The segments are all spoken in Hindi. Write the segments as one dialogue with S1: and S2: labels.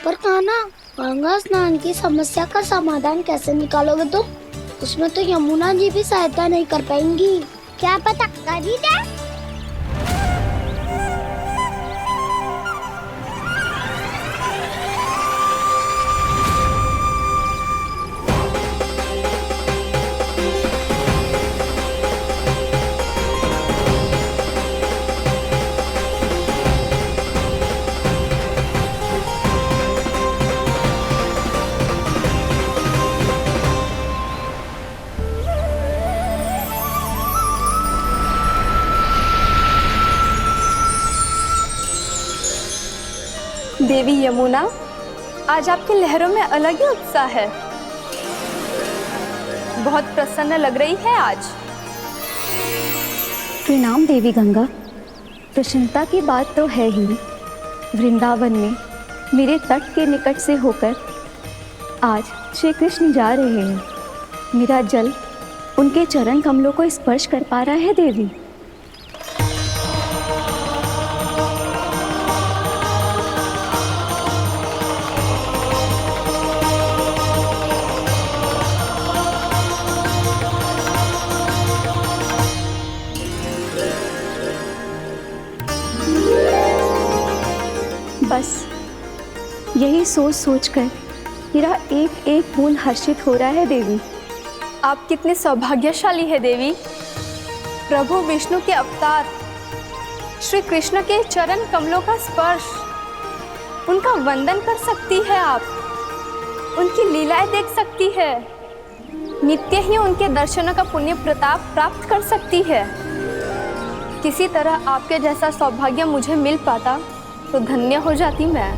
S1: पर कान्हा, गंगा स्नान की समस्या का समाधान कैसे निकालोगे तुम? उसमें तो यमुना जी भी सहायता नहीं कर पाएंगी। क्या पता कर ही दे।
S2: देवी यमुना, आज आपकी लहरों में अलग ही उत्साह है। बहुत प्रसन्न लग रही है आज।
S3: प्रणाम देवी गंगा। प्रसन्नता की बात तो है ही। वृंदावन में मेरे तट के निकट से होकर आज श्री कृष्ण जा रहे हैं। मेरा जल उनके चरण कमलों को स्पर्श कर पा रहा है देवी। बस यही सोच सोचकर मेरा एक एक फूल हर्षित हो रहा है देवी।
S2: आप कितने सौभाग्यशाली है देवी। प्रभु विष्णु के अवतार श्री कृष्ण के चरण कमलों का स्पर्श, उनका वंदन कर सकती है आप, उनकी लीलाएं देख सकती है, नित्य ही उनके दर्शनों का पुण्य प्रताप प्राप्त कर सकती है। किसी तरह आपके जैसा सौभाग्य मुझे मिल पाता तो धन्य हो जाती मैं।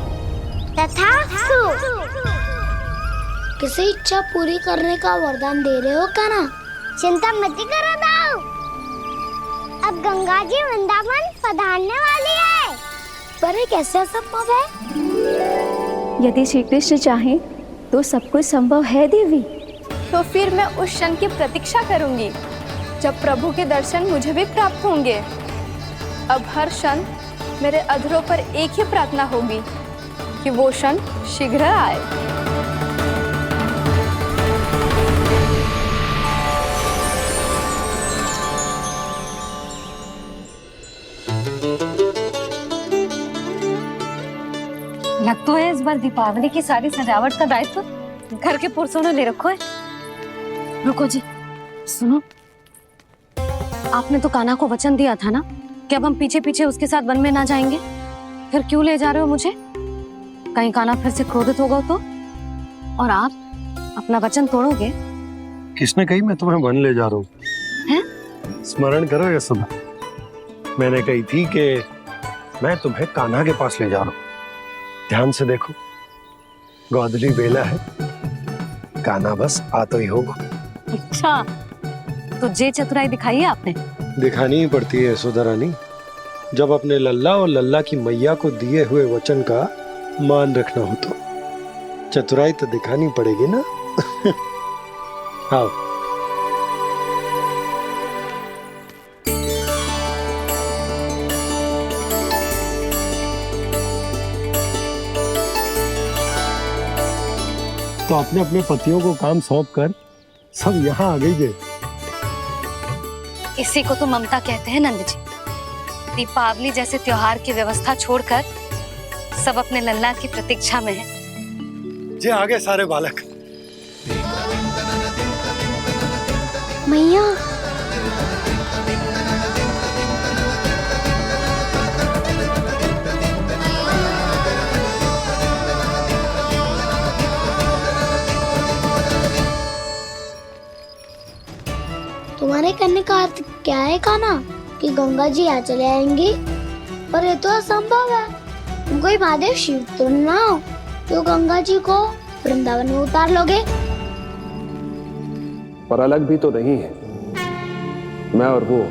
S1: तथास्तु। किसी इच्छा पूरी करने का वरदान दे रहे हो कान्हा? चिंता मत करो दाऊ। अब गंगा जी वृंदावन पधारने वाली है। पर ये कैसे संभव है?
S3: यदि श्री कृष्ण चाहें तो सब कुछ संभव है देवी।
S2: तो फिर मैं उस क्षण की प्रतीक्षा करूंगी जब प्रभु के दर्शन मुझे भी प्राप्त होंगे। अब हर क्षण मेरे अधरों पर एक ही प्रार्थना होगी कि वो क्षण शीघ्र आए।
S4: लग तो है इस बार दीपावली की सारी सजावट का दायित्व घर के पुरुषों ने ले रखो है। रुको जी, सुनो, आपने तो कान्हा को वचन दिया था ना कि अब हम पीछे पीछे उसके साथ वन में ना जाएंगे। फिर क्यों ले जा रहे हो मुझे? कहीं कान्हा फिर से क्रोधित होगा तो? और आप अपना वचन तोड़ोगे?
S5: किसने कही मैं तुम्हें वन ले जा रहा हूँ? स्मरण करो यशोदा, मैंने कही थी कि मैं तुम्हें कान्हा के पास ले जा रहा हूँ। ध्यान से देखो, गोधली बेला है, कान्हा बस आ तो ही होगा।
S4: अच्छा, तो जे चतुराई दिखाई है आपने?
S5: दिखानी ही पड़ती है यशोदा रानी, जब अपने लल्ला और लल्ला की मैया को दिए हुए वचन का मान रखना हो तो चतुराई तो दिखानी पड़ेगी ना। आओ। तो अपने अपने पतियों को काम सौंप कर सब यहाँ आ गई है।
S4: इसी को तो ममता कहते हैं नंद जी। दीपावली जैसे त्योहार की व्यवस्था छोड़कर सब अपने लल्ला की प्रतीक्षा में हैं।
S5: जे आगे सारे बालक।
S1: मैया, तुम्हारे कहने का अर्थ क्या है कान्हा? कि गंगा जी यहाँ चले आएंगी? पर ये तो असंभव है। तुम कोई महादेव शिव तो ना हो तो गंगा जी को वृंदावन में उतार लोगे?
S6: पर अलग भी तो नहीं है। मैं और वो,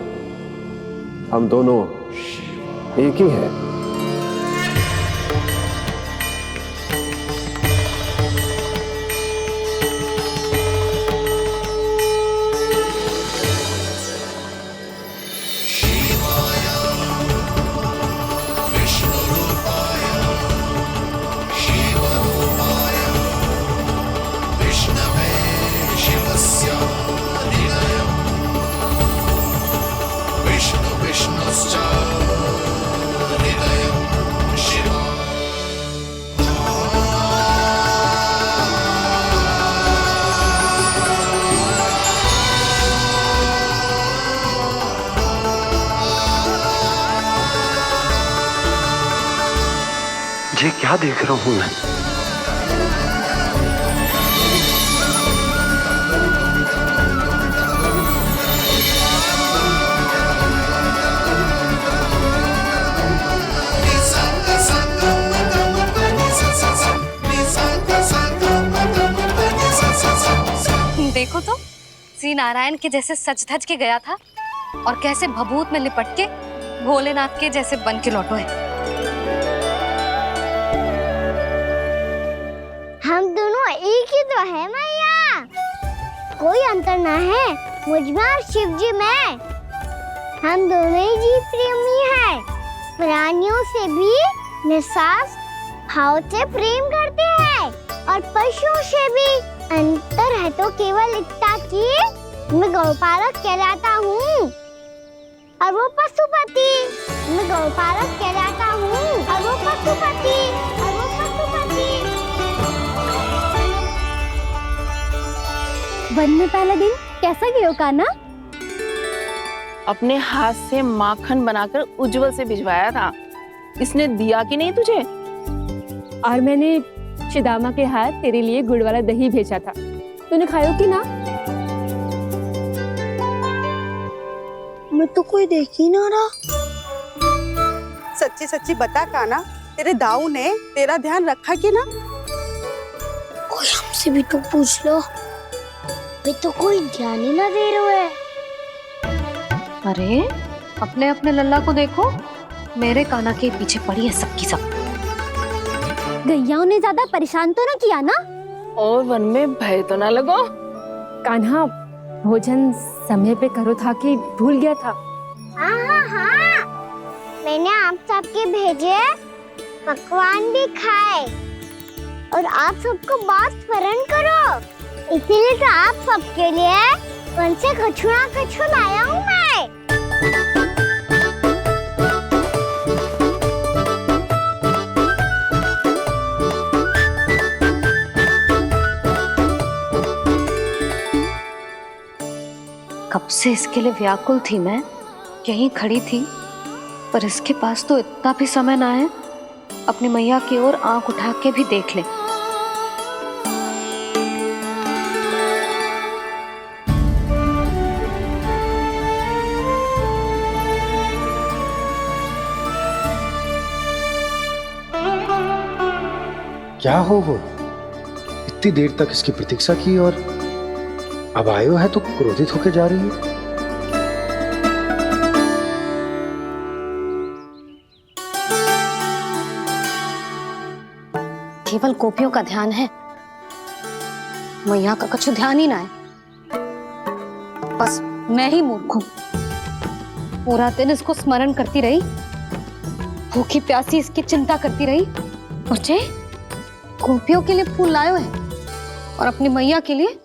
S6: हम दोनों एक ही हैं।
S7: विष्णु रूपाय शिवाय
S5: क्या देख रहा हूं मैं?
S4: देखो तो श्री नारायण के जैसे सच धज के गया था और कैसे भभूत में लिपट के भोलेनाथ के जैसे बन के लौटो है।
S1: हम दोनों एक ही तो है मैया, कोई अंतर ना है मुझ में और शिव जी में। हम दोनों ही जीव प्रेमी हैं, प्राणियों से भी निस्वार्थ भाव से प्रेम करते हैं और पशुओं से भी। अंतर है तो केवल इतना कि मैं गौपालक कहलाता हूँ और वो पशुपति। मैं गौपालक कहलाता हूँ और वो पशुपति।
S3: वन में पहला दिन कैसा गया कान्हा?
S7: अपने हाथ से माखन बनाकर उज्जवल से भिजवाया था। इसने दिया कि नहीं तुझे?
S3: और मैंने शिदामा के हाथ तेरे लिए गुड़ वाला दही भेजा था, तूने खायो कि ना?
S1: मैं तो कोई देख ही ना रहा।
S8: सच्ची सच्ची बता कान्हा, तेरे दाऊ ने तेरा ध्यान रखा कि ना?
S1: कोई हमसे भी तो पूछ लो, वे तो कोई ध्यान ही ना दे रहे है।
S4: अरे अपने अपने लल्ला को देखो, मेरे कान्हा के पीछे पड़ी है सबकी सब।
S3: गैयाओं ने ज्यादा परेशान तो ना किया ना?
S7: और वन में भय तो ना लगो?
S3: कान्हा भोजन समय पे करो था कि भूल गया था?
S1: हाँ, मैंने आप सबके भेजे पकवान भी खाए और आप सबको बात स्मरण करो, इसीलिए तो आप सबके लिए वन से कछुआ लाया हूँ मैं।
S4: कब से इसके लिए व्याकुल थी मैं, यहीं खड़ी थी, पर इसके पास तो इतना भी समय ना है अपनी मैया की ओर आंख उठा के भी देख ले।
S5: क्या हो वो? इतनी देर तक इसकी प्रतीक्षा की और अब आयो है तो क्रोधित होकर जा रही है।
S4: केवल गोपियों का ध्यान है, मैया का कुछ ध्यान ही ना है। बस मैं ही मूर्ख हूं, पूरा दिन इसको स्मरण करती रही, भूखी प्यासी इसकी चिंता करती रही, और जे गोपियों के लिए फूल लायो है और अपनी मैया के लिए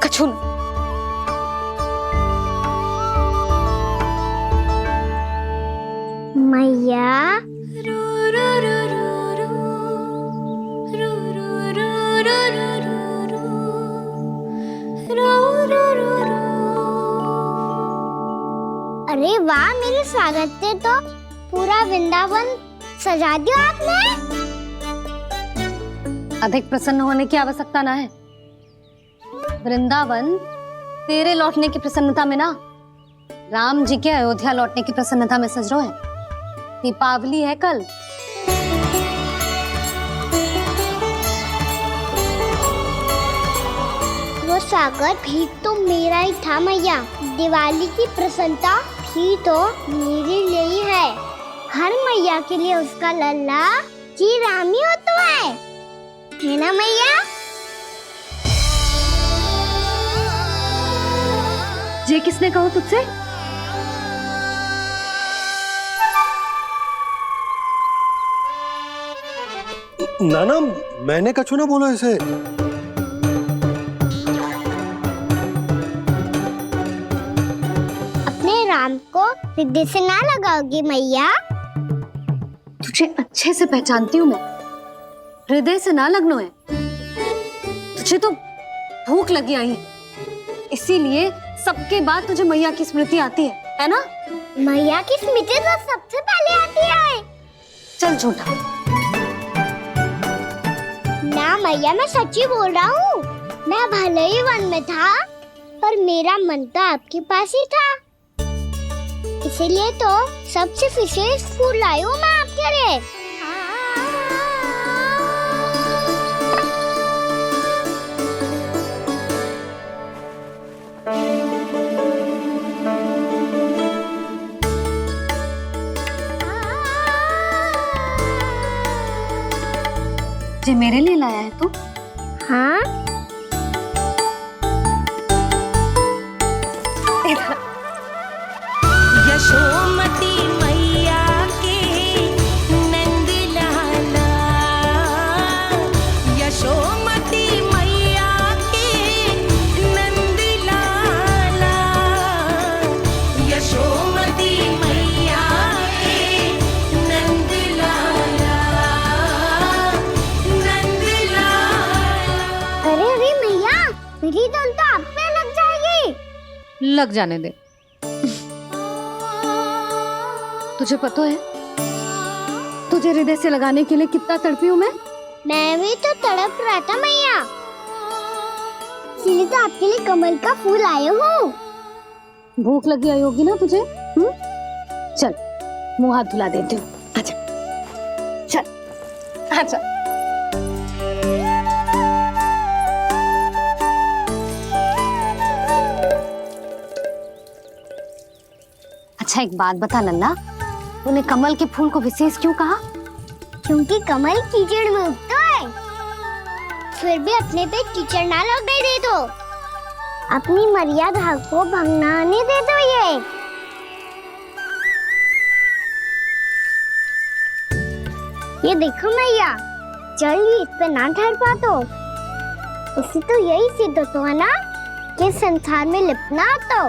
S4: कछुल।
S1: मैया अरे वाह, मेरे स्वागत से तो पूरा वृंदावन सजा दिया आपने।
S4: अधिक प्रसन्न होने की आवश्यकता ना है, वृंदावन तेरे लौटने की प्रसन्नता में ना, राम जी के अयोध्या लौटने की प्रसन्नता में सज रहे हैं। दीपावली है कल।
S1: वो स्वागत भी तो मेरा ही था मैया, दिवाली की प्रसन्नता भी तो मेरे लिए ही है। हर मैया के लिए उसका लल्ला जी राम ही होता है ना मैया?
S4: ये किसने कहा तुझसे?
S5: नाना, मैंने कछु ना बोला इसे।
S1: अपने राम को हृदय से ना लगाओगी मैया?
S4: तुझे अच्छे से पहचानती हूँ मैं, हृदय से ना लगनो है। तुझे तो भूख लगी आई है, इसीलिए सबके बाद तुझे मैया की स्मृति आती है ना?
S1: मैया की स्मृति तो सबसे पहले आती है।
S4: चल झूठा,
S1: मैया मैं सच्ची बोल रहा हूँ। मैं भले ही वन में था पर मेरा मन तो आपके पास ही था, इसीलिए तो सबसे विशेष फूल लाई हूँ मैं आपके लिए।
S4: जे मेरे लिए लाया है तू?
S1: हाँ
S9: यशोमती मैया के नंद लाला, यशोमती मैया के नंद लाला, यशोमती मैया के नंद लाला, नंद लाला।
S1: अरे अरे मैया, मेरी धुन तो आप पे लग जाएगी।
S4: लग जाने दे। तुझे पता है तुझे हृदय से लगाने के लिए कितना तड़पी हूँ मैं
S1: भी तो तड़प रहा था मैया, इसलिए तो आपके लिए कमल का फूल आए हूँ।
S4: भूख लगी आई होगी ना तुझे? चल मुंह हाथ धुला देती हूँ। आजा चल आजा। अच्छा एक बात बता लल्ला, तूने कमल के फूल को विशेष क्यों कहा?
S1: क्योंकि कमल कीचड़ में उगता है, फिर भी अपने पे कीचड़ ना लगने दे दो, अपनी मर्यादा को भंग ना आने दे दो। ये देखो मैया, जल ही इस पे ना ठहर पा तो इसी तो यही सिद्ध होता है ना कि संसार में लिपना तो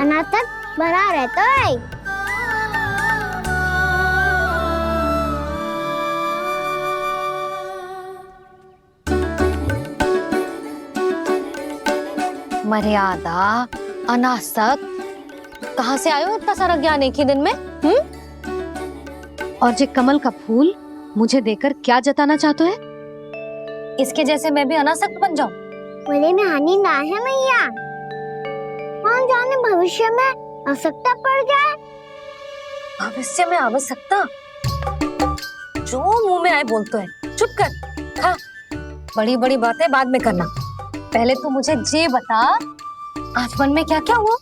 S1: अनाथक बना रहता है।
S4: मर्यादा, अनासक, कहाँ से आयो इतना सारा ज्ञान एक ही दिन में? और जे कमल का फूल मुझे देकर क्या जताना चाहते है? इसके जैसे मैं भी अनासक्त बन जाऊं?
S1: बोले में हानि ना है मैया, कौन जाने भविष्य में आवश्यकता पड़ जाए।
S4: भविष्य में आवश्यकता? जो मुंह में आए बोलते हैं, चुप कर। हाँ, बड़ी बड़ी बातें बाद में करना, पहले तू मुझे ये बता आज मन में क्या क्या हुआ?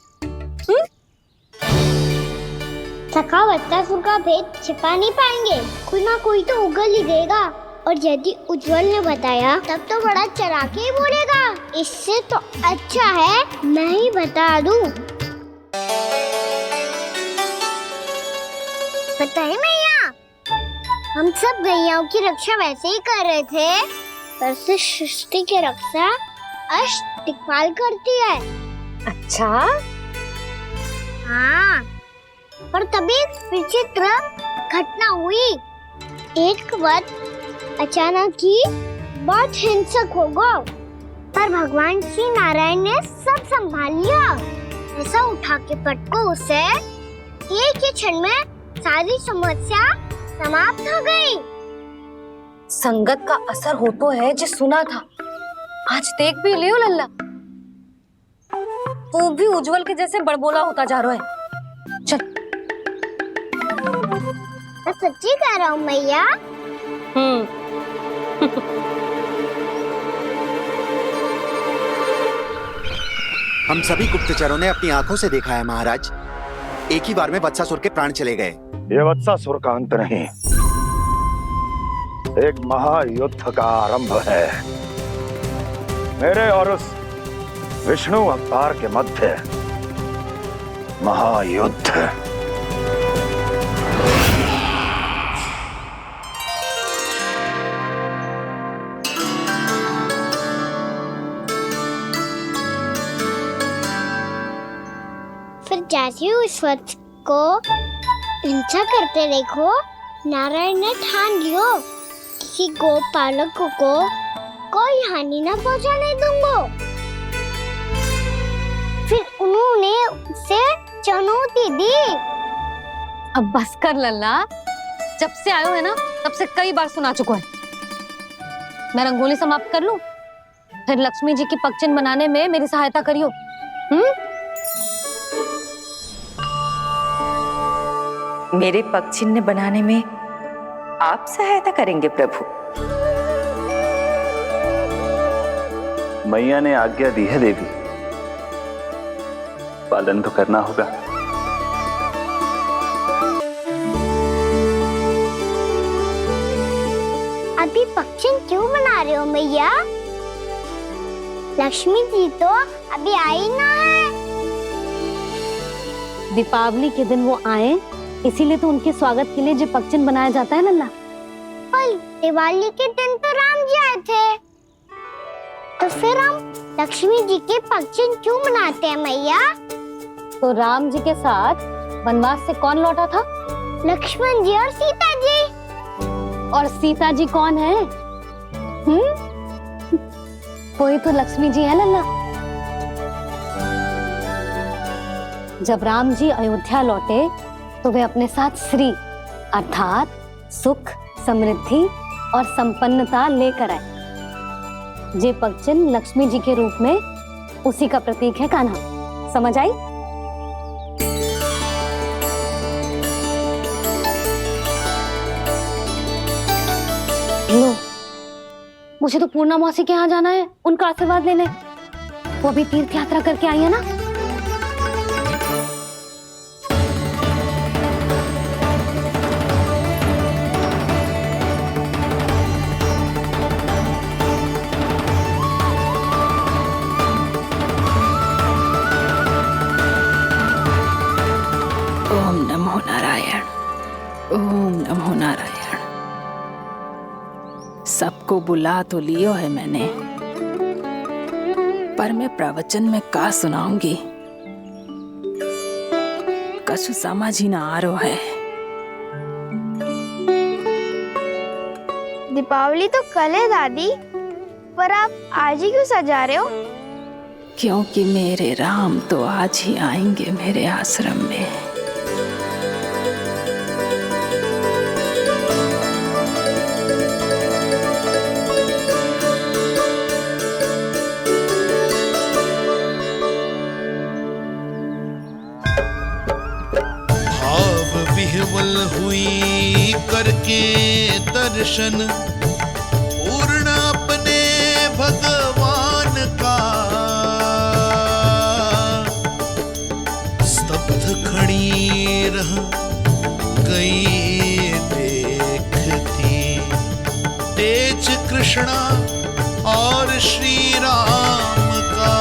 S1: सखावत्तासुर का भेद छिपा नहीं पाएंगे, कोई ना कोई तो उगल ही देगा, और यदि उज्जवल ने बताया तब तो बड़ा चला के ही बोलेगा। इससे तो अच्छा है मैं ही बता दूं। पता है मैया, हम सब गैयाओं की रक्षा वैसे ही कर रहे थे, पर से सृष्टि की रक्षा अष्ट दिक्पाल करती है।
S4: अच्छा?
S1: हाँ, पर तभी विचित्र घटना हुई। एक वक्त अचानक ही बहुत हिंसक हो गया, पर भगवान श्री नारायण ने सब संभाल लिया। ऐसा उठा के पटको उसे, एक ही क्षण में सारी समस्या समाप्त हो गई।
S4: संगत का असर हो तो है जो सुना था, आज देख भी लियो लल्ला, तू भी उज्जवल के जैसे बड़बोला होता जा रहा है। चल।
S1: मैं सच्ची कह रहा हूँ मैया।
S10: हम सभी गुप्तचरों ने अपनी आंखों से देखा है महाराज, एक ही बार में वत्सासुर के प्राण चले गए।
S5: ये वत्सासुर का अंत नहीं, एक महायुद्ध का आरंभ है। मेरे और उस विष्णु अवतार के मध्य महायुद्ध।
S1: फिर जैसे ही उस वक्त को हिंसा करते देखो, नारायण ने ठान लियो किसी गोपालक को कोई हानि न पहुंचाने दूंगा। फिर उन्होंने उसे चुनौती दी।
S4: अब बस कर लल्ला, जब से आयो है ना तब से कई बार सुना चुका है। मैं रंगोली समाप्त कर लूं, फिर लक्ष्मी जी की पगचिन बनाने में मेरी सहायता करियो।
S11: मेरे पगचिन्ह बनाने में आप सहायता करेंगे प्रभु?
S12: मैया ने आज्ञा दी है देवी, पालन तो करना होगा।
S1: अभी पक्षी क्यों बना रहे हो मैया? लक्ष्मी जी तो अभी आई ना है।
S4: दीपावली के दिन वो आए, इसीलिए तो उनके स्वागत के लिए जो पगचिन बनाया जाता है लल्ला।
S1: पर दिवाली के दिन तो राम जी आए थे, तो फिर हम लक्ष्मी जी के पगचिन क्यों बनाते हैं मैया?
S4: तो राम जी के साथ वनवास से कौन लौटा था?
S1: लक्ष्मण जी और सीता जी।
S4: और सीता जी कौन है? वही तो लक्ष्मी जी है लल्ला। जब राम जी अयोध्या लौटे तो वे अपने साथ श्री अर्थात सुख, समृद्धि और संपन्नता लेकर आए। जे पगचिन लक्ष्मी जी के रूप में उसी का प्रतीक है कान्हा। समझ आई? लो, मुझे तो पूर्णा मौसी के यहाँ जाना है, उनका आशीर्वाद लेने। वो अभी तीर्थ यात्रा करके आई है ना।
S7: ओम नमो नारायण, ओम नमो नारायण। सबको बुला तो लियो है मैंने, पर मैं प्रवचन में का सुनाऊंगी, कछु समझ ही ना आ रहा है।
S1: दीपावली तो कल है दादी, पर आप आज ही क्यों सजा रहे हो?
S7: क्योंकि मेरे राम तो आज ही आएंगे मेरे आश्रम में।
S9: विह्वल हुई करके दर्शन, पूर्ण अपने भगवान का, स्तब्ध खड़ी रह गई देखती तेज कृष्णा और श्री राम का।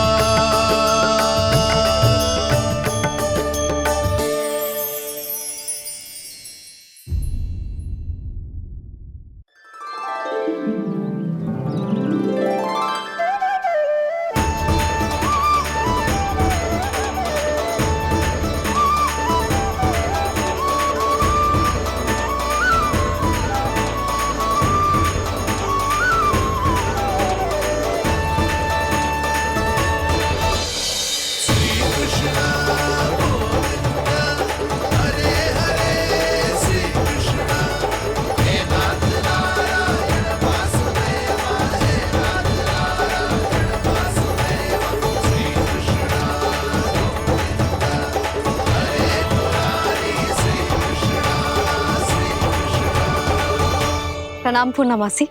S4: प्रणाम पूर्णा मासी।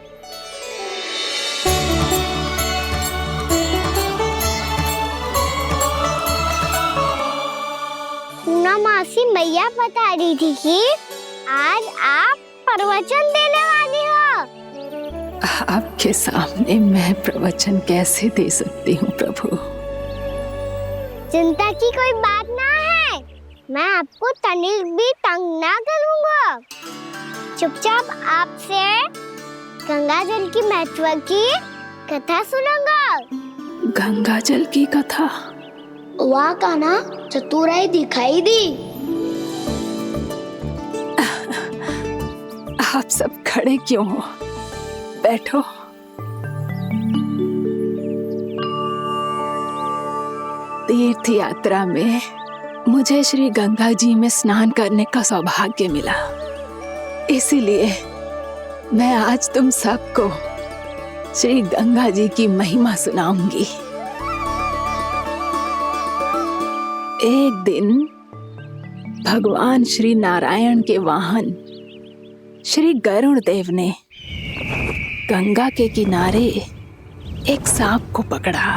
S1: पूर्णा मासी मैया बता रही थी कि आज आप प्रवचन देने वाली हो।
S7: आपके सामने मैं प्रवचन कैसे दे सकती हूँ प्रभु?
S1: चिंता की कोई बात ना है, मैं आपको तनिक भी तंग ना करूँगा। चुपचाप आपसे गंगा जल की महत्व की कथा सुनूंगा।
S7: गंगा जल की कथा?
S1: वाह कान्हा, चतुराई दिखाई दी।
S7: आप सब खड़े क्यों हो? बैठो। तीर्थ यात्रा में मुझे श्री गंगा जी में स्नान करने का सौभाग्य मिला, इसीलिए मैं आज तुम सबको श्री गंगा जी की महिमा सुनाऊंगी। एक दिन भगवान श्री नारायण के वाहन श्री गरुड़ देव ने गंगा के किनारे एक सांप को पकड़ा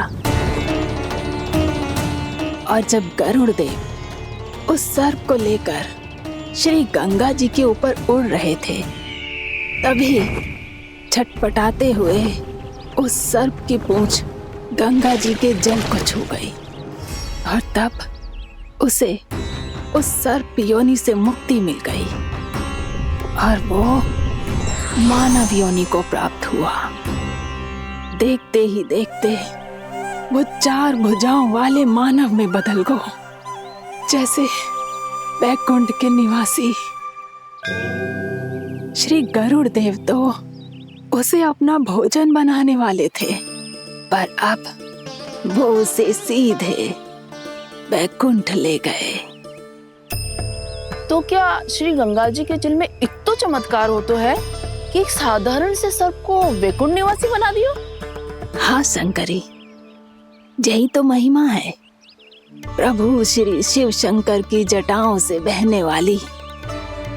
S7: और जब गरुड़ देव उस सर्प को लेकर श्री गंगा जी के ऊपर उड़ रहे थे, तभी छटपटाते हुए उस सर्प की पूंछ गंगा जी के जल को छू गई और तब उसे उस सर्प योनि से मुक्ति मिल गई और वो मानव योनि को प्राप्त हुआ। देखते ही देखते वो 4 भुजाओं वाले मानव में बदल गो, जैसे वैकुंठ के निवासी। श्री गरुड़ देव तो उसे अपना भोजन बनाने वाले थे, पर अब वो उसे सीधे वैकुंठ ले गए।
S13: तो क्या श्री गंगा जी के जल में इतना चमत्कार हो तो है कि एक साधारण से सर्प को वैकुंठ निवासी बना दियो?
S7: हाँ शंकरी, यही तो महिमा है। प्रभु श्री शिव शंकर की जटाओं से बहने वाली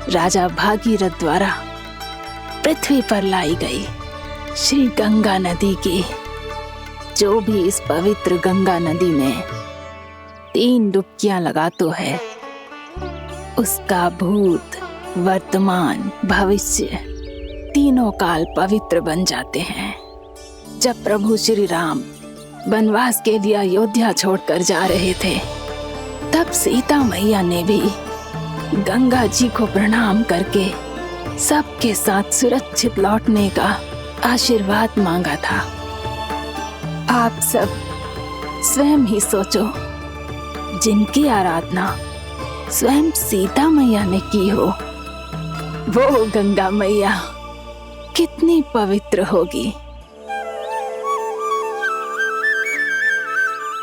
S7: राजा भागीरथ द्वारा पृथ्वी पर लाई गई श्री गंगा नदी की, जो भी इस पवित्र गंगा नदी में 3 डुबकियां लगातो है, उसका भूत, वर्तमान, भविष्य तीनों काल पवित्र बन जाते हैं। जब प्रभु श्री राम वनवास के लिए अयोध्या छोड़कर जा रहे थे, तब सीता मैया ने भी गंगा जी को प्रणाम करके सबके साथ सुरक्षित लौटने का आशीर्वाद मांगा था। आप सब स्वयं ही सोचो, जिनकी आराधना स्वयं सीता मैया ने की हो, वो गंगा मैया कितनी पवित्र होगी।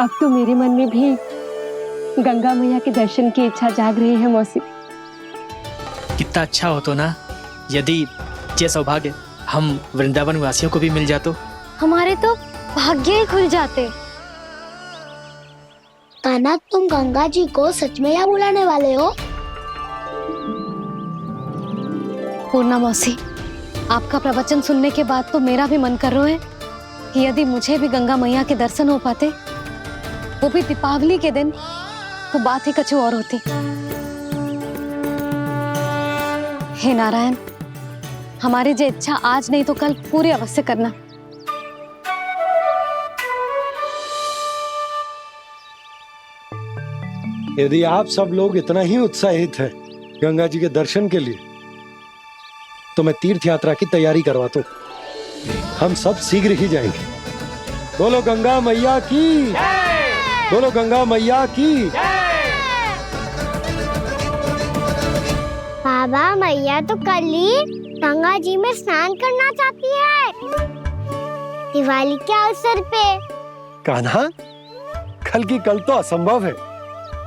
S3: अब तो मेरे मन में भी गंगा मैया के दर्शन की इच्छा जाग रही है मौसी।
S14: कितना अच्छा हो तो ना यदि ये सौभाग्य हम वृंदावन वासियों को भी मिल जातो।
S1: हमारे तो भाग्य ही खुल जाते। कान्हा, तुम गंगा जी को सच में यहाँ बुलाने वाले हो?
S4: पूर्णा मौसी, आपका प्रवचन सुनने के बाद तो मेरा भी मन कर रहा है कि यदि मुझे भी गंगा मैया के दर्शन हो पाते, वो भी दीपावली के दिन, तो बात ही कुछ और होती। हे नारायण, हमारी जो इच्छा आज नहीं तो कल पूरी अवश्य करना।
S5: यदि आप सब लोग इतना ही उत्साहित हैं गंगा जी के दर्शन के लिए, तो मैं तीर्थ यात्रा की तैयारी करवाता हूँ। हम सब शीघ्र ही जाएंगे। बोलो गंगा मैया की, बोलो गंगा मैया की।
S1: बाबा, मैया तो कल ही गंगा जी में स्नान करना चाहती है, दिवाली के अवसर पे।
S5: कान्हा, कल की कल तो असंभव है,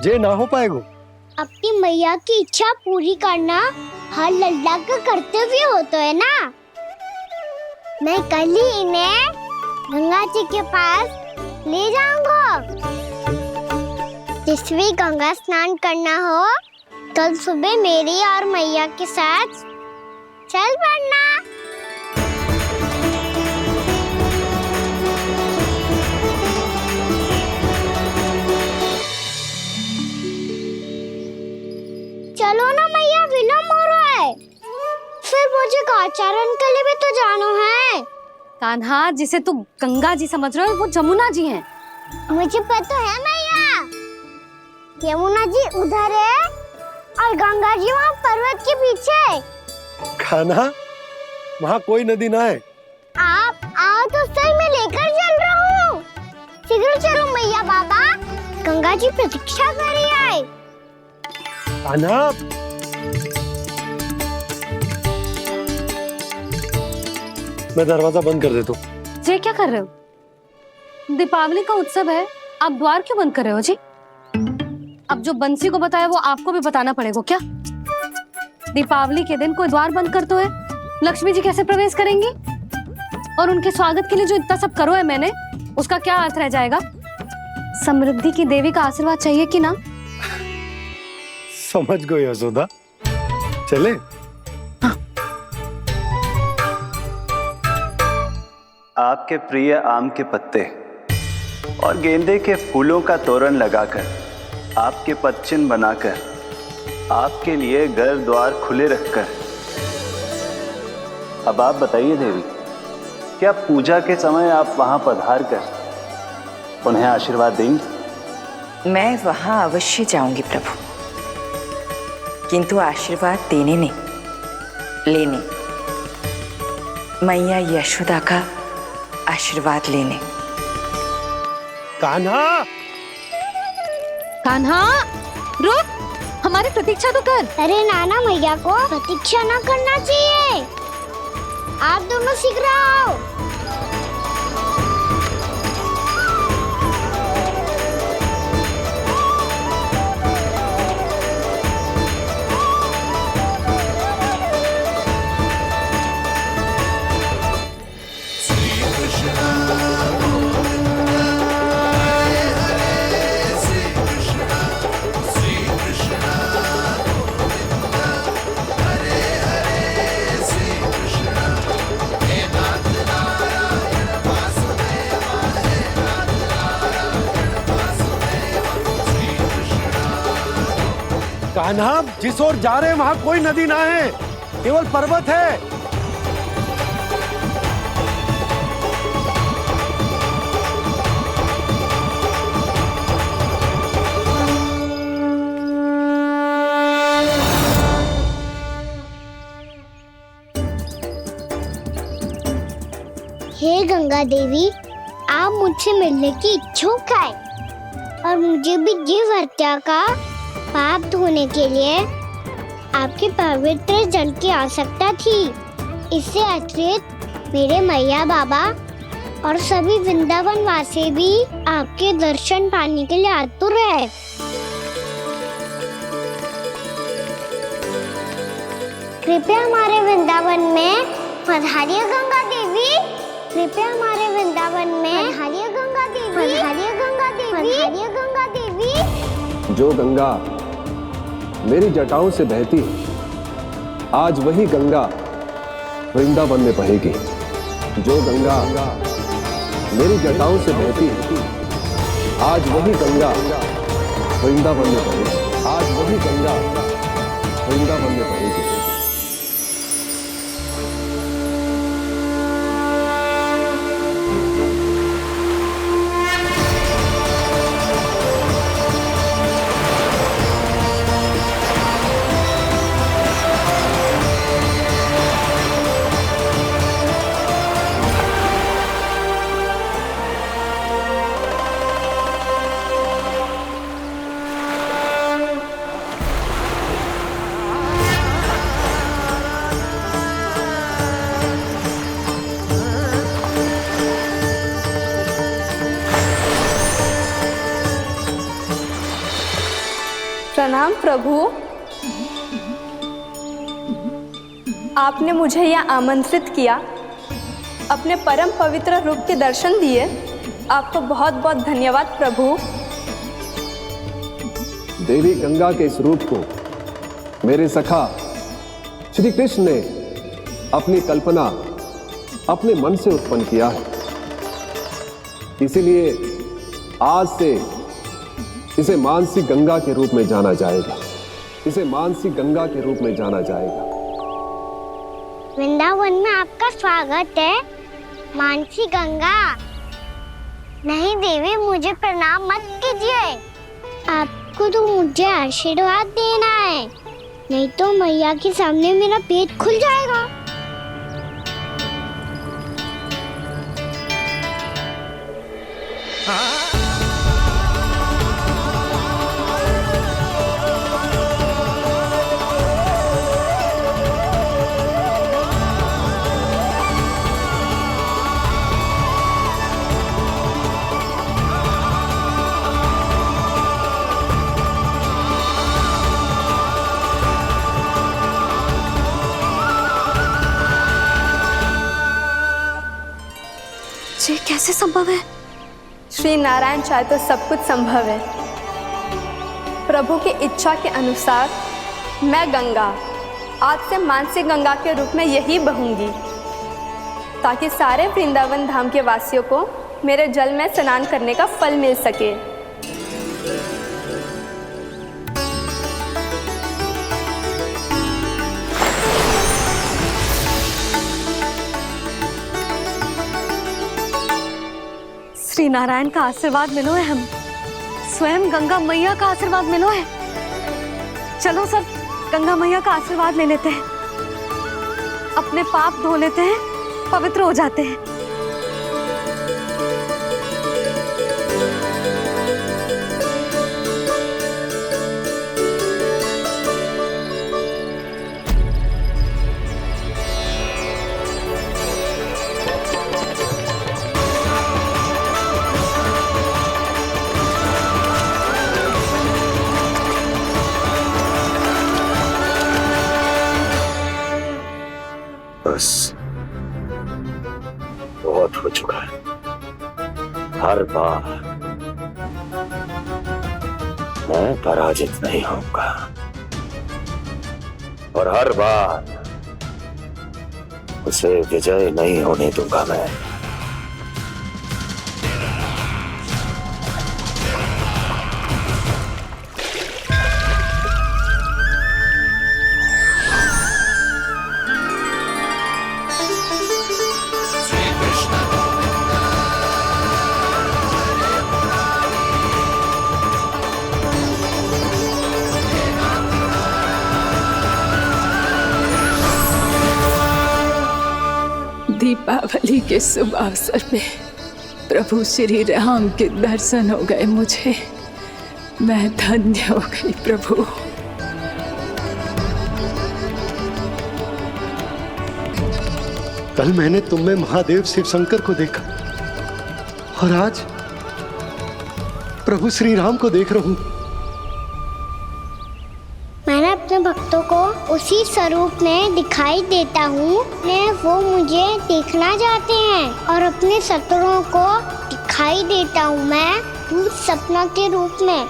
S5: जे ना हो पाएगा।
S1: अपनी मैया की इच्छा पूरी करना हर लल्ला का कर्तव्य होता है ना। मैं कल ही इन्हें गंगा जी के पास ले जाऊंगा। जिस भी गंगा स्नान करना हो, कल सुबह मेरी और मैया के साथ चल पड़ना। चलो ना मैया, विलम्ब हो रहा है। फिर मुझे काचारण के लिए भी तो जाना है।
S4: कान्हा, जिसे तू गंगा जी समझ रहे हो, वो जमुना जी हैं।
S1: मुझे पता है मैया, यमुना जी उधर है और गंगा जी वहाँ पर्वत के पीछे।
S5: कान्हा, वहाँ कोई नदी ना है।
S1: आप आओ तो सही, मैं लेकर चल रहा हूँ। शीघ्र चलो मैया। बाबा, गंगा जी प्रतीक्षा कर रही है।
S5: कान्हा, मैं दरवाजा बंद कर देता हूँ।
S4: ये क्या कर रहे हो? दीपावली का उत्सव है, आप द्वार क्यों बंद कर रहे हो जी? अब जो बंसी को बताया वो आपको भी बताना पड़ेगा क्या? दीपावली के दिन कोई द्वार बंद कर तो है, लक्ष्मी जी कैसे प्रवेश करेंगी? और उनके स्वागत के लिए जो इतना सब करो है मैंने, उसका क्या अर्थ रह जाएगा? समृद्धि की देवी का आशीर्वाद चाहिए कि ना?
S5: समझ गई यशोदा, चले।
S12: आपके प्रिय आम के पत्ते और गेंदे के फूलों का तोरण लगाकर, आपके पदचिन्ह बनाकर, आपके लिए घर द्वार खुले रखकर, अब आप बताइए देवी, क्या पूजा के समय आप वहां पधार कर उन्हें आशीर्वाद देंगी?
S11: मैं वहां अवश्य जाऊंगी प्रभु, किंतु आशीर्वाद देने नहीं, लेने, मैया यशोदा का आशीर्वाद लेने।
S5: कान्हा,
S4: कान्हा, रुक, हमारी प्रतीक्षा तो कर।
S1: अरे नाना, मैया को प्रतीक्षा ना करना चाहिए, आप दोनों सीख रहे हो।
S5: कान्हा, जिस ओर जा रहे हैं वहां कोई नदी ना है, केवल पर्वत है।
S1: हे गंगा देवी, आप मुझसे मिलने की इच्छुक है और मुझे भी जीव हत्या का पाप धोने के लिए आपके पवित्र जल की आवश्यकता थी। इससे अतिरिक्त मेरे मैया बाबा और सभी वृंदावन वासी भी आपके दर्शन पाने के लिए आतुर है। कृपया हमारे वृंदावन में पधारिए गंगा देवी, कृपया हमारे वृंदावन में पधारिए गंगा देवी, पधारिए गंगा देवी, पधारिए गंगा देवी।
S6: जो गंगा मेरी जटाओं से बहती, आज वही गंगा वृंदावन में बहेगी। जो गंगा मेरी जटाओं से बहती, आज वही गंगा वृंदावन में बहेगी। आज वही गंगा वृंदावन में बहेगी।
S2: प्रणाम प्रभु, आपने मुझे यह आमंत्रित किया, अपने परम पवित्र रूप के दर्शन दिए, आपको बहुत बहुत धन्यवाद प्रभु।
S6: देवी गंगा के इस रूप को मेरे सखा श्री कृष्ण ने अपनी कल्पना अपने मन से उत्पन्न किया है, इसीलिए आज से इसे मानसी गंगा के रूप में जाना जाएगा। इसे मानसी गंगा के रूप में जाना जाएगा।
S1: वृंदावन में आपका स्वागत है मानसी गंगा। नहीं देवी, मुझे प्रणाम मत कीजिए, आपको तो मुझे आशीर्वाद देना है, नहीं तो मैया के सामने मेरा पेट खुल जाएगा।
S4: ये कैसे संभव है?
S2: श्री नारायण चाहे तो सब कुछ संभव है। प्रभु की इच्छा के अनुसार मैं गंगा आज से मानसिक गंगा के रूप में यही बहूंगी, ताकि सारे वृंदावन धाम के वासियों को मेरे जल में स्नान करने का फल मिल सके।
S4: श्री नारायण का आशीर्वाद मिलो है, हम स्वयं गंगा मैया का आशीर्वाद मिलो है। चलो सब गंगा मैया का आशीर्वाद ले लेते हैं, अपने पाप धो लेते हैं, पवित्र हो जाते हैं।
S15: बस बहुत हो चुका है। हर बार मैं पराजित नहीं होऊंगा और हर बार उसे विजय नहीं होने दूंगा मैं।
S7: दीपावली के शुभ अवसर पे प्रभु श्री राम के दर्शन हो गए मुझे। मैं धन्य हो गई प्रभु।
S5: कल मैंने तुम में महादेव शिव शंकर को देखा और आज प्रभु श्री राम को देख रहा हूं।
S1: मैंने अपने भक्तों को उसी स्वरूप में दिखाई देता हूँ, वो मुझे देखना चाहते हैं और अपने शत्रुओं को दिखाई देता हूँ मैं भूत सपना के रूप में।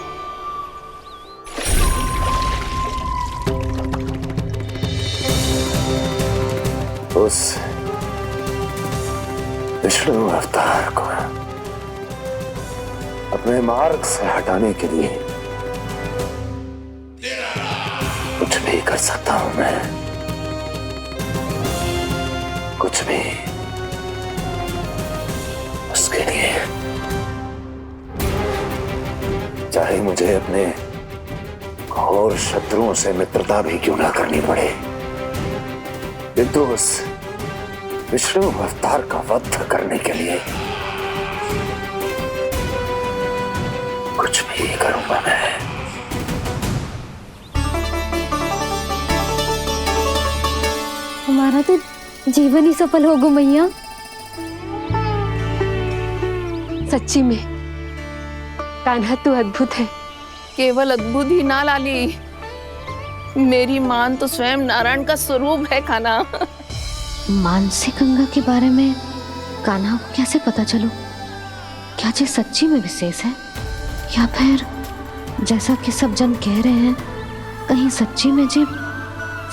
S15: उस विष्णु अवतार को अपने मार्ग से हटाने के लिए कुछ भी कर सकता हूं मैं, कुछ भी। उसके लिए चाहे मुझे अपने घोर शत्रुओं से मित्रता भी क्यों ना करनी पड़े, किंतु उस विष्णु अवतार का वध करने के लिए कुछ भी करूंगा मैं।
S4: हमारा तो जीवन ही सफल होगा मैया। सच्ची में कान्हा तू अद्भुत है।
S13: केवल अद्भुत ही ना लाली, मेरी मान तो स्वयं नारायण का स्वरूप है कान्हा।
S4: मानसिक गंगा के बारे में कान्हा को कैसे पता चलो? क्या ये सच्ची में विशेष है या फिर जैसा कि सब जन कह रहे हैं, कहीं सच्ची में जी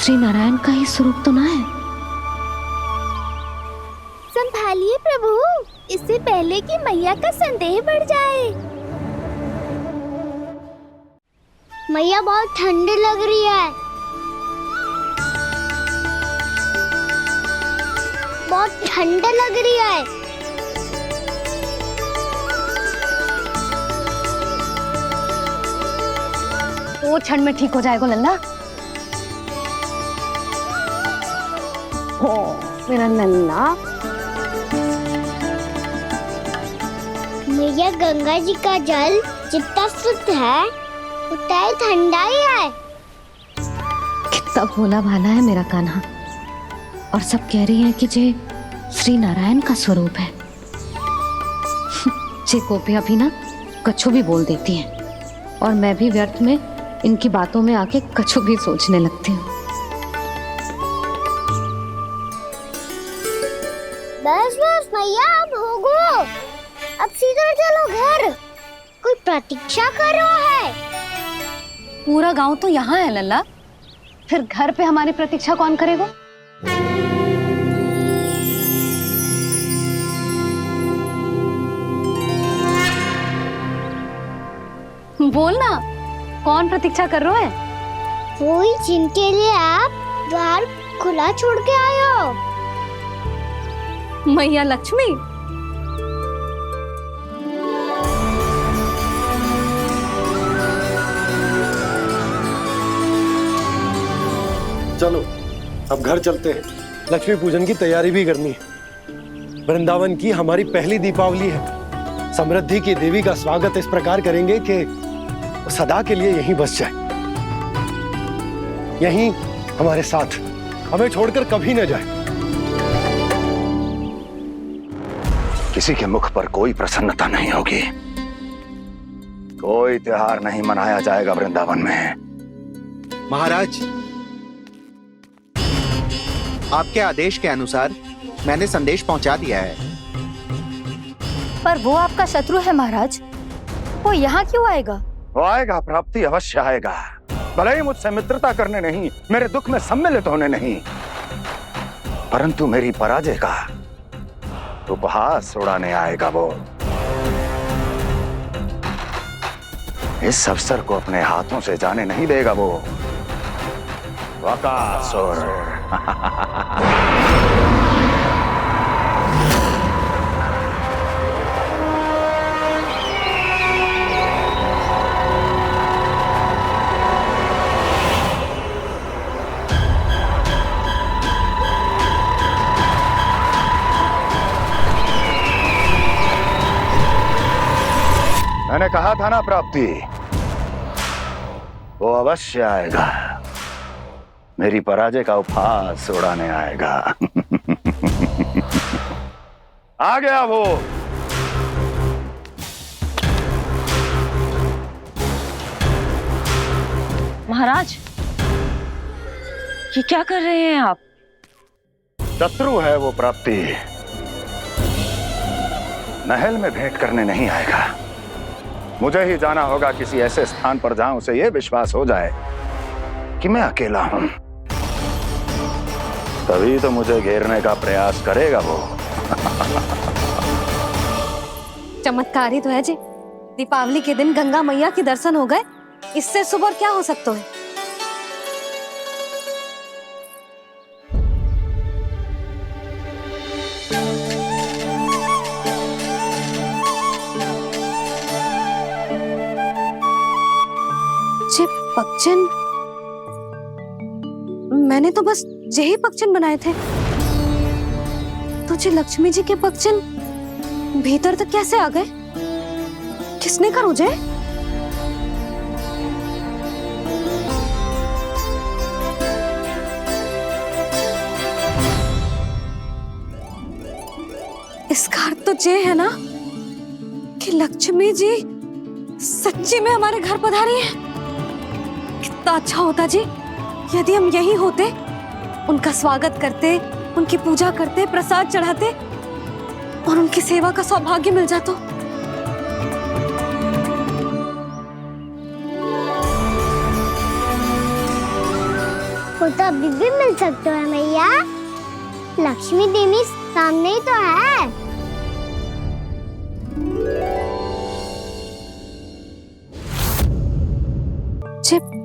S4: श्री नारायण का ही स्वरूप तो ना है?
S1: संभालिए प्रभु, इससे पहले कि मैया का संदेह बढ़ जाए। मैया बहुत ठंडी लग रही है, बहुत ठंडा लग रही है।
S4: वो ठंड में ठीक हो जाएगा लल्ला। हो मेरा लल्ला।
S1: मैया गंगा जी का जल जितना शुद्ध है उतना ही ठंडा ही है।
S4: कितना भोला भाला है मेरा कान्हा। और सब कह रही हैं कि ये श्री नारायण का स्वरूप है। ये गोपियां भी ना कछु भी बोल देती हैं और मैं भी व्यर्थ में इनकी बातों में आके कछु भी सोचने लगती हूँ।
S1: बस बस मैया अब होगो। अब सीधा चलो घर, कोई प्रतीक्षा कर रहा है।
S4: पूरा गांव तो यहाँ है लल्ला, फिर घर पे हमारी प्रतीक्षा कौन करेगा? बोल ना, कौन प्रतीक्षा कर रहा है?
S1: वही जिनके लिए आप द्वार खुला छोड़ के आए हो।
S4: मैया लक्ष्मी।
S5: चलो अब घर चलते हैं, लक्ष्मी पूजन की तैयारी भी करनी है। वृंदावन की हमारी पहली दीपावली है। समृद्धि की देवी का स्वागत इस प्रकार करेंगे कि वो सदा के लिए यहीं बस जाए, यहीं हमारे साथ, हमें छोड़कर कभी न जाए।
S15: किसी के मुख पर कोई प्रसन्नता नहीं होगी, कोई त्योहार नहीं मनाया जाएगा वृंदावन में।
S10: महाराज, आपके आदेश के अनुसार मैंने संदेश पहुंचा दिया है।
S2: पर वो आपका शत्रु है महाराज, वो यहाँ क्यों आएगा?
S15: वो आएगा, प्राप्ति अवश्य आएगा। भले ही मुझसे मित्रता करने नहीं, मेरे दुख में सम्मिलित होने नहीं, परंतु मेरी पराजय का उपहास उड़ाने आएगा वो। इस अवसर को अपने हाथों से जाने नहीं देगा वो। वकासुर। मैंने कहा था ना प्राप्ति, वो अवश्य आएगा, मेरी पराजय का उपहास उड़ाने आएगा। आ गया वो।
S11: महाराज, ये क्या कर रहे हैं आप?
S15: शत्रु है वो प्राप्ति, महल में भेंट करने नहीं आएगा। मुझे ही जाना होगा किसी ऐसे स्थान पर जहां उसे यह विश्वास हो जाए कि मैं अकेला हूं, तभी तो मुझे घेरने का प्रयास करेगा वो।
S4: चमत्कार ही तो है जी, दीपावली के दिन गंगा मैया के दर्शन हो गए, इससे सुपर क्या हो सकता है? पक्षन, मैंने तो बस यही पक्षन बनाए थे, तुझे लक्ष्मी जी के पक्षन भीतर तक कैसे आ गए? किसने कर मुझे? इसका अर्थ तो ये है ना कि लक्ष्मी जी सच्ची में हमारे घर पधारी है। कितना अच्छा होता जी यदि हम यही होते, उनका स्वागत करते, उनकी पूजा करते, प्रसाद चढ़ाते और उनकी सेवा का सौभाग्य मिल जाता।
S1: वो तो अभी भी मिल सकते हैं मैया, लक्ष्मी देवी सामने ही तो है।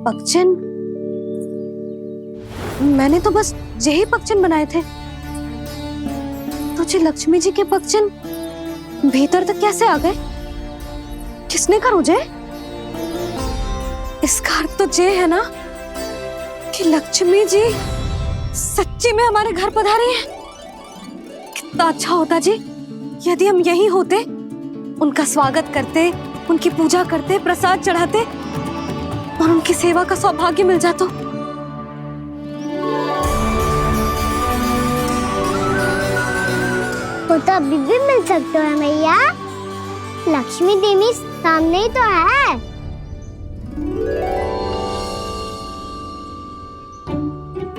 S4: पक्षन, मैंने तो बस यही पक्षन बनाए थे, तुझे लक्ष्मी जी के पक्षन भीतर तक कैसे आ गए? किसने कर मुझे? इसका अर्थ तो ये है ना कि लक्ष्मी जी सच्ची में हमारे घर पधारी है। कितना अच्छा होता जी यदि हम यही होते, उनका स्वागत करते, उनकी पूजा करते, प्रसाद चढ़ाते और उनकी सेवा का सौभाग्य मिल जाता।
S1: वो तो अभी भी मिल सकते हैं मैया, लक्ष्मी देवी सामने ही तो है।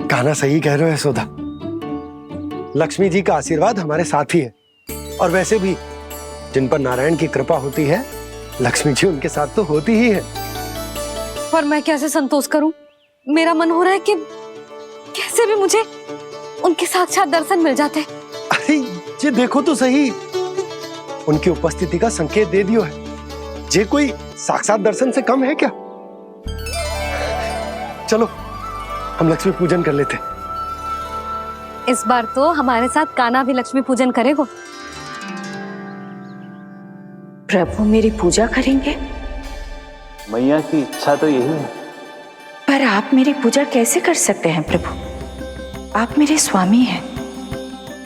S5: कान्हा सही कह रहे हो यशोदा, लक्ष्मी जी का आशीर्वाद हमारे साथ ही है। और वैसे भी जिन पर नारायण की कृपा होती है, लक्ष्मी जी उनके साथ तो होती ही है।
S4: पर मैं कैसे संतोष करूं? मेरा मन हो रहा है कि कैसे भी मुझे उनके साक्षात दर्शन मिल जाते।
S5: अरे ये देखो तो सही, उनकी उपस्थिति का संकेत दे दियो है। ये कोई साक्षात दर्शन से कम है क्या? चलो हम लक्ष्मी पूजन कर लेते।
S4: इस बार तो हमारे साथ कान्हा भी लक्ष्मी पूजन करेगा।
S11: प्रभु मेरी पूजा करेंगे?
S12: मैया की इच्छा तो यही है।
S11: पर आप मेरी पूजा कैसे कर सकते हैं प्रभु? आप मेरे स्वामी हैं।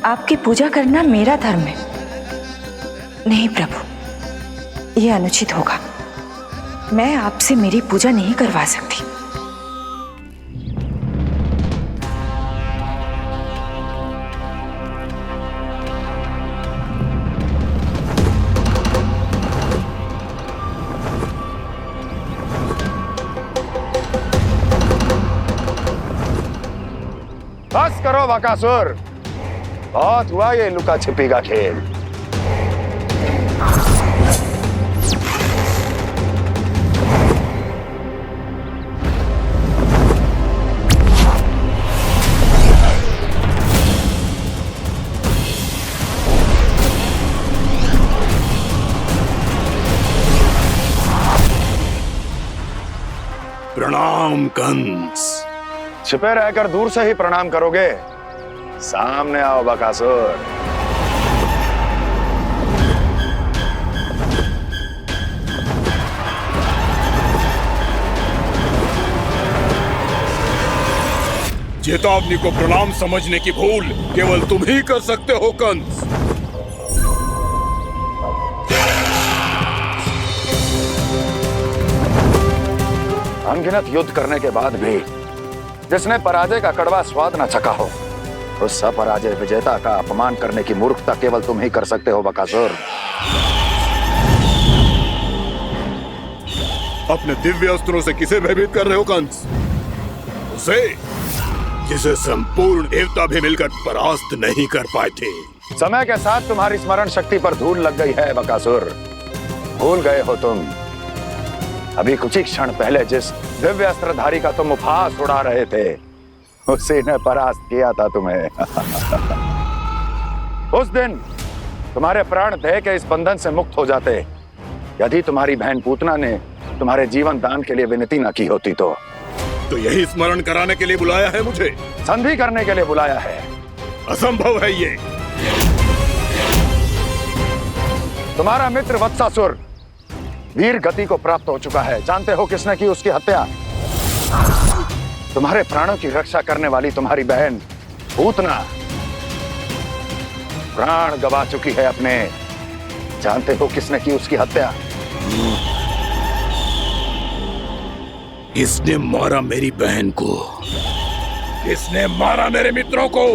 S11: आपकी पूजा करना मेरा धर्म है। नहीं प्रभु, यह अनुचित होगा। मैं आपसे मेरी पूजा नहीं करवा सकती।
S15: बस करो बकासुर, बहुत हुआ ये लुका छिपी का खेल।
S16: प्रणाम कंस।
S15: छिपे रहकर दूर से ही प्रणाम करोगे? सामने आओ बकासुर।
S16: चेतावनी को प्रणाम समझने की भूल केवल तुम ही कर सकते हो कंस।
S15: अनगिनत युद्ध करने के बाद भी जिसने पराजय का कड़वा स्वाद न चखा हो, उस अपराजय विजेता का अपमान करने की मूर्खता केवल तुम ही कर सकते हो बकासुर।
S16: अपने दिव्य अस्त्रों से किसे भयभीत कर रहे हो कंस? उसे जिसे संपूर्ण देवता भी मिलकर परास्त नहीं कर पाए थे।
S15: समय के साथ तुम्हारी स्मरण शक्ति पर धूल लग गई है बकासुर। भूल गए हो तुम अभी कुछ ही क्षण पहले जिस दिव्य अस्त्रधारी का तुम उपहास उड़ा रहे थे, उसी ने परास्त किया था तुम्हें। उस दिन तुम्हारे प्राण देह के इस बंधन से मुक्त हो जाते यदि तुम्हारी बहन पूतना ने तुम्हारे जीवन दान के लिए विनती न की होती तो
S16: यही स्मरण कराने के लिए बुलाया है मुझे?
S15: संधि करने के लिए बुलाया है।
S16: असंभव है ये।
S15: तुम्हारा मित्र वत्सासुर वीर गति को प्राप्त हो चुका है। जानते हो किसने की उसकी हत्या? तुम्हारे प्राणों की रक्षा करने वाली तुम्हारी बहन पूतना प्राण गवा चुकी है अपने। जानते हो किसने की उसकी हत्या?
S16: किसने मारा मेरी बहन को? किसने मारा मेरे मित्रों को?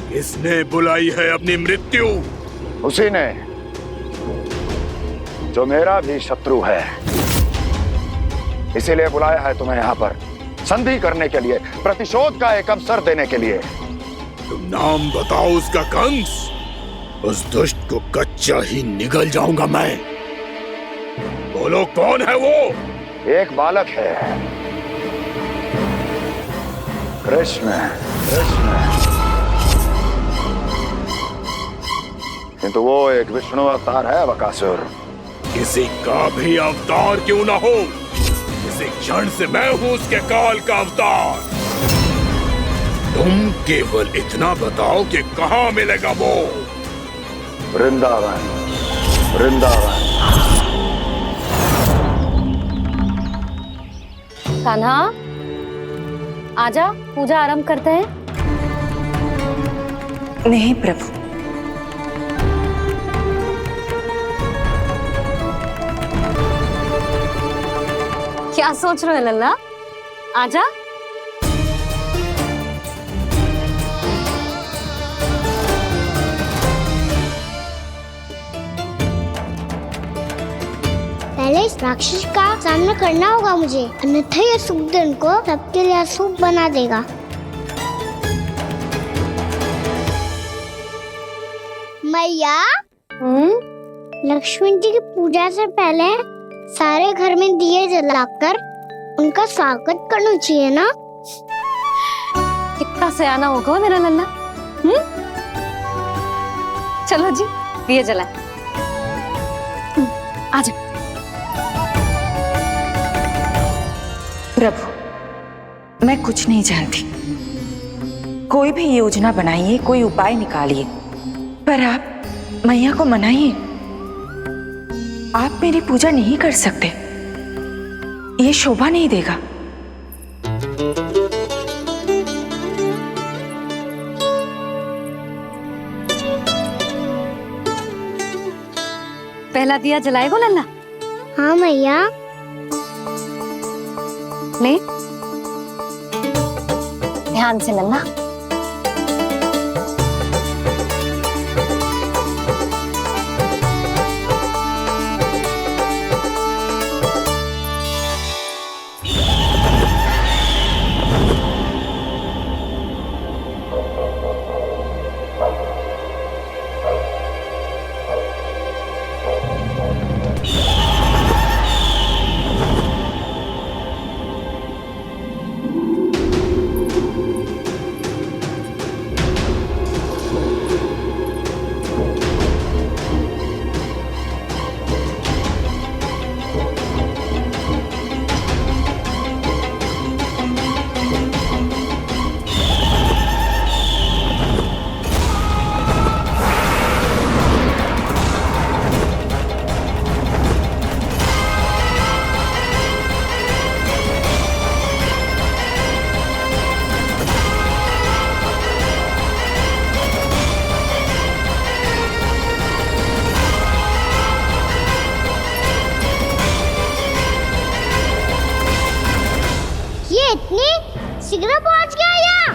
S16: किसने बुलाई है अपनी मृत्यु?
S15: उसी ने जो मेरा भी शत्रु है। इसीलिए बुलाया है तुम्हें यहाँ पर संधि करने के लिए, प्रतिशोध का एक अवसर देने के लिए।
S16: तुम नाम बताओ उसका कंस। उस दुष्ट को कच्चा ही निगल जाऊंगा मैं। बोलो कौन है वो?
S15: एक बालक है, कृष्ण। किंतु वो एक विष्णु अवतार है बकासुर।
S16: किसी का भी अवतार क्यों ना हो, इसी क्षण से मैं हूं उसके काल का अवतार। तुम केवल इतना बताओ कि कहां मिलेगा वो?
S15: वृंदावन। वृंदावन।
S4: कान्हा, आजा, पूजा आरंभ करते हैं।
S11: नहीं प्रभु,
S4: क्या सोच रहे हो लल्ला? आजा।
S1: पहले इस राक्षस का सामना करना होगा मुझे, अन्यथा ये शुभ दिन को सबके लिए अशुभ बना देगा। मैया लक्ष्मी जी की पूजा से पहले सारे घर में दिए जलाकर उनका स्वागत करना चाहिए ना।
S4: कितना सयाना होगा मेरा लल्ला। चलो जी दिए जलाए। आ जाओ।
S11: प्रभु मैं कुछ नहीं जानती, कोई भी योजना बनाइए, कोई उपाय निकालिए, पर आप मैया को मनाइए। आप मेरी पूजा नहीं कर सकते, ये शोभा नहीं देगा।
S4: पहला दिया जलाएगो लल्ला?
S1: हाँ मैया।
S4: ले ध्यान से लल्ला।
S1: इतनी शीघ्र पहुंच गया यहाँ?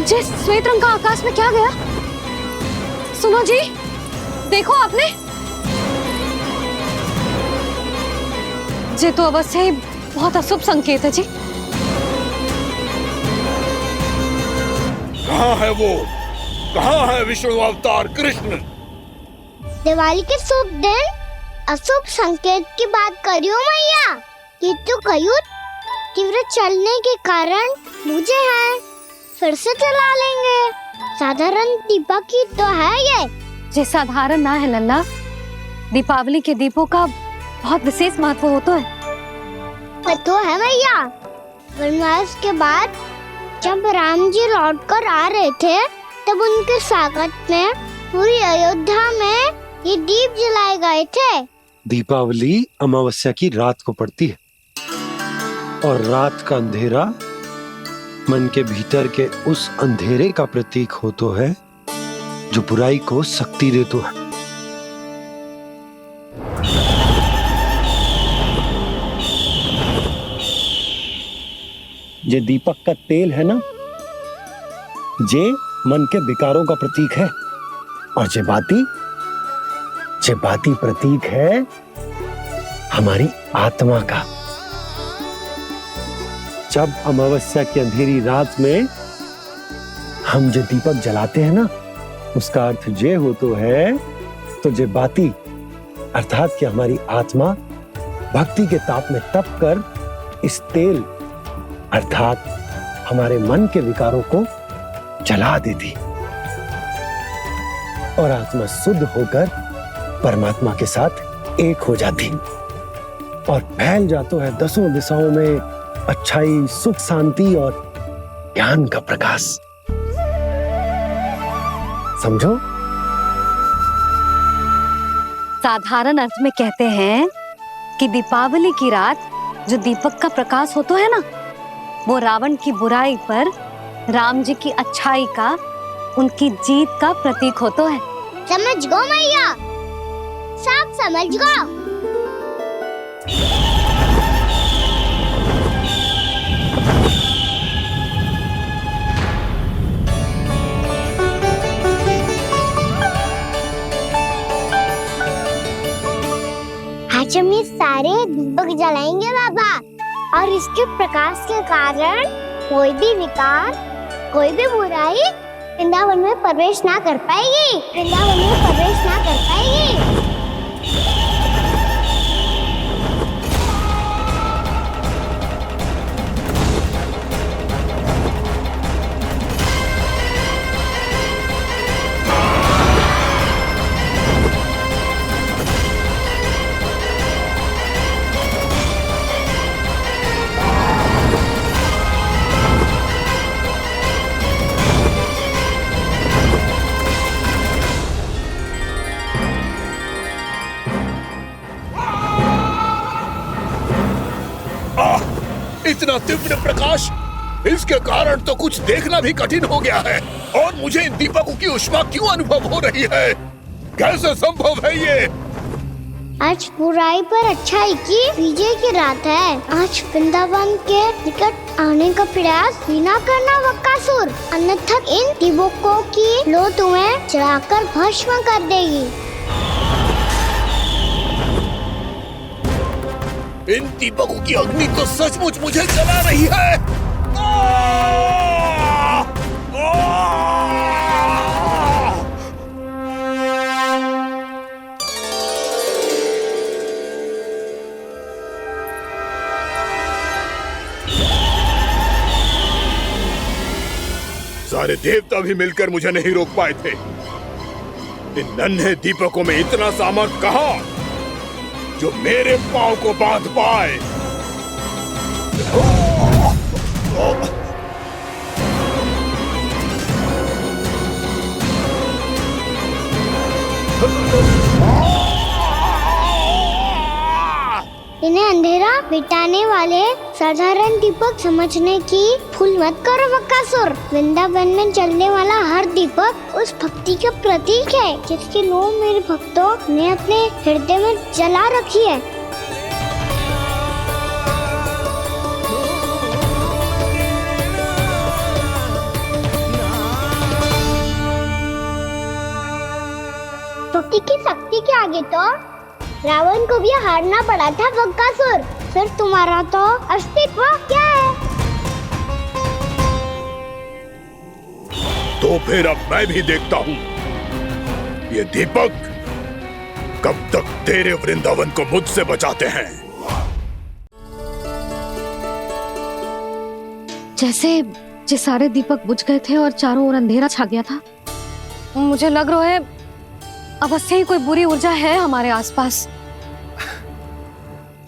S4: जी श्वेत रंग का आकाश में क्या गया? सुनो जी, देखो आपने, ये तो अवश्य ही बहुत अशुभ संकेत है जी।
S16: कहाँ है वो? कहाँ है विष्णु अवतार कृष्ण?
S1: दिवाली के शुभ दिन अशुभ संकेत की बात करियो मैया। ये तो कयूर तीव्र चलने के कारण मुझे है, फिर से चला लेंगे। साधारण दीपक ही तो है ये
S4: साधारण ना है लल्ला, दीपावली के दीपों का बहुत विशेष महत्व होता है।
S1: तो है मैया, वनवास के बाद जब राम जी लौटकर आ रहे थे तब उनके स्वागत में पूरी अयोध्या में ये दीप जलाए गए थे।
S5: दीपावली अमावस्या की रात को पड़ती है और रात का अंधेरा मन के भीतर के उस अंधेरे का प्रतीक होता है जो बुराई को शक्ति देता है। ये दीपक का तेल है ना, जे मन के विकारों का प्रतीक है, और जे बाती प्रतीक है हमारी आत्मा का। जब अमावस्या की अंधेरी रात में हम जो दीपक जलाते हैं ना, उसका अर्थ ये हो तो है, तो जे बाती अर्थात कि हमारी आत्मा भक्ति के ताप में तप कर इस तेल अर्थात हमारे मन के विकारों को जला देती और आत्मा शुद्ध होकर परमात्मा के साथ एक हो जाती और फैल जाता है दसों दिशाओं में अच्छाई, सुख, शांति और ज्ञान का प्रकाश। समझो?
S4: साधारण अर्थ में कहते हैं कि दीपावली की रात जो दीपक का प्रकाश होता है ना, वो रावण की बुराई पर राम जी की अच्छाई का, उनकी जीत का प्रतीक होता है।
S1: समझ गो मैया, सब समझ गो। आज हम ये सारे दीपक जलाएंगे बाबा, और इसके प्रकाश के कारण कोई भी विकार, कोई भी बुराई वृंदावन में प्रवेश ना कर पाएगी, वृंदावन में प्रवेश ना कर पाएगी।
S16: इतना तीव्र प्रकाश, इसके कारण तो कुछ देखना भी कठिन हो गया है। और मुझे इन दीपकों की उष्मा क्यों अनुभव हो रही है? कैसे संभव है ये?
S1: आज बुराई पर अच्छाई की विजय की रात है। आज वृंदावन के निकट आने का प्रयास भी ना करना बकासुर, अन्यथा इन दीपकों की लो तुम्हें जलाकर भस्म कर देगी।
S16: इन दीपकों की अग्नि तो सचमुच मुझे जला रही है। सारे देवता भी मिलकर मुझे नहीं रोक पाए थे। इन नन्हे दीपकों में इतना सामर्थ्य कहां जो मेरे पांव को बांध पाए।
S1: इन्हें अंधेरा मिटाने वाले साधारण दीपक समझने की भूल मत करो बकासुर। वृंदावन में जलने वाला हर दीपक उस भक्ति का प्रतीक है जिसकी लो मेरे भक्तों ने अपने हृदय में जला रखी है। टूटी की शक्ति के आगे तो रावण को भी हारना पड़ा था बकासुर। फिर तुम्हारा तो अस्तित्व क्या है?
S16: तो फिर अब मैं भी देखता हूँ ये दीपक कब तक तेरे वृंदावन को मुझसे बचाते हैं।
S4: जैसे सारे दीपक बुझ गए थे और चारों ओर अंधेरा छा गया था, मुझे लग रहा है अवश्य ही कोई बुरी ऊर्जा है हमारे आसपास।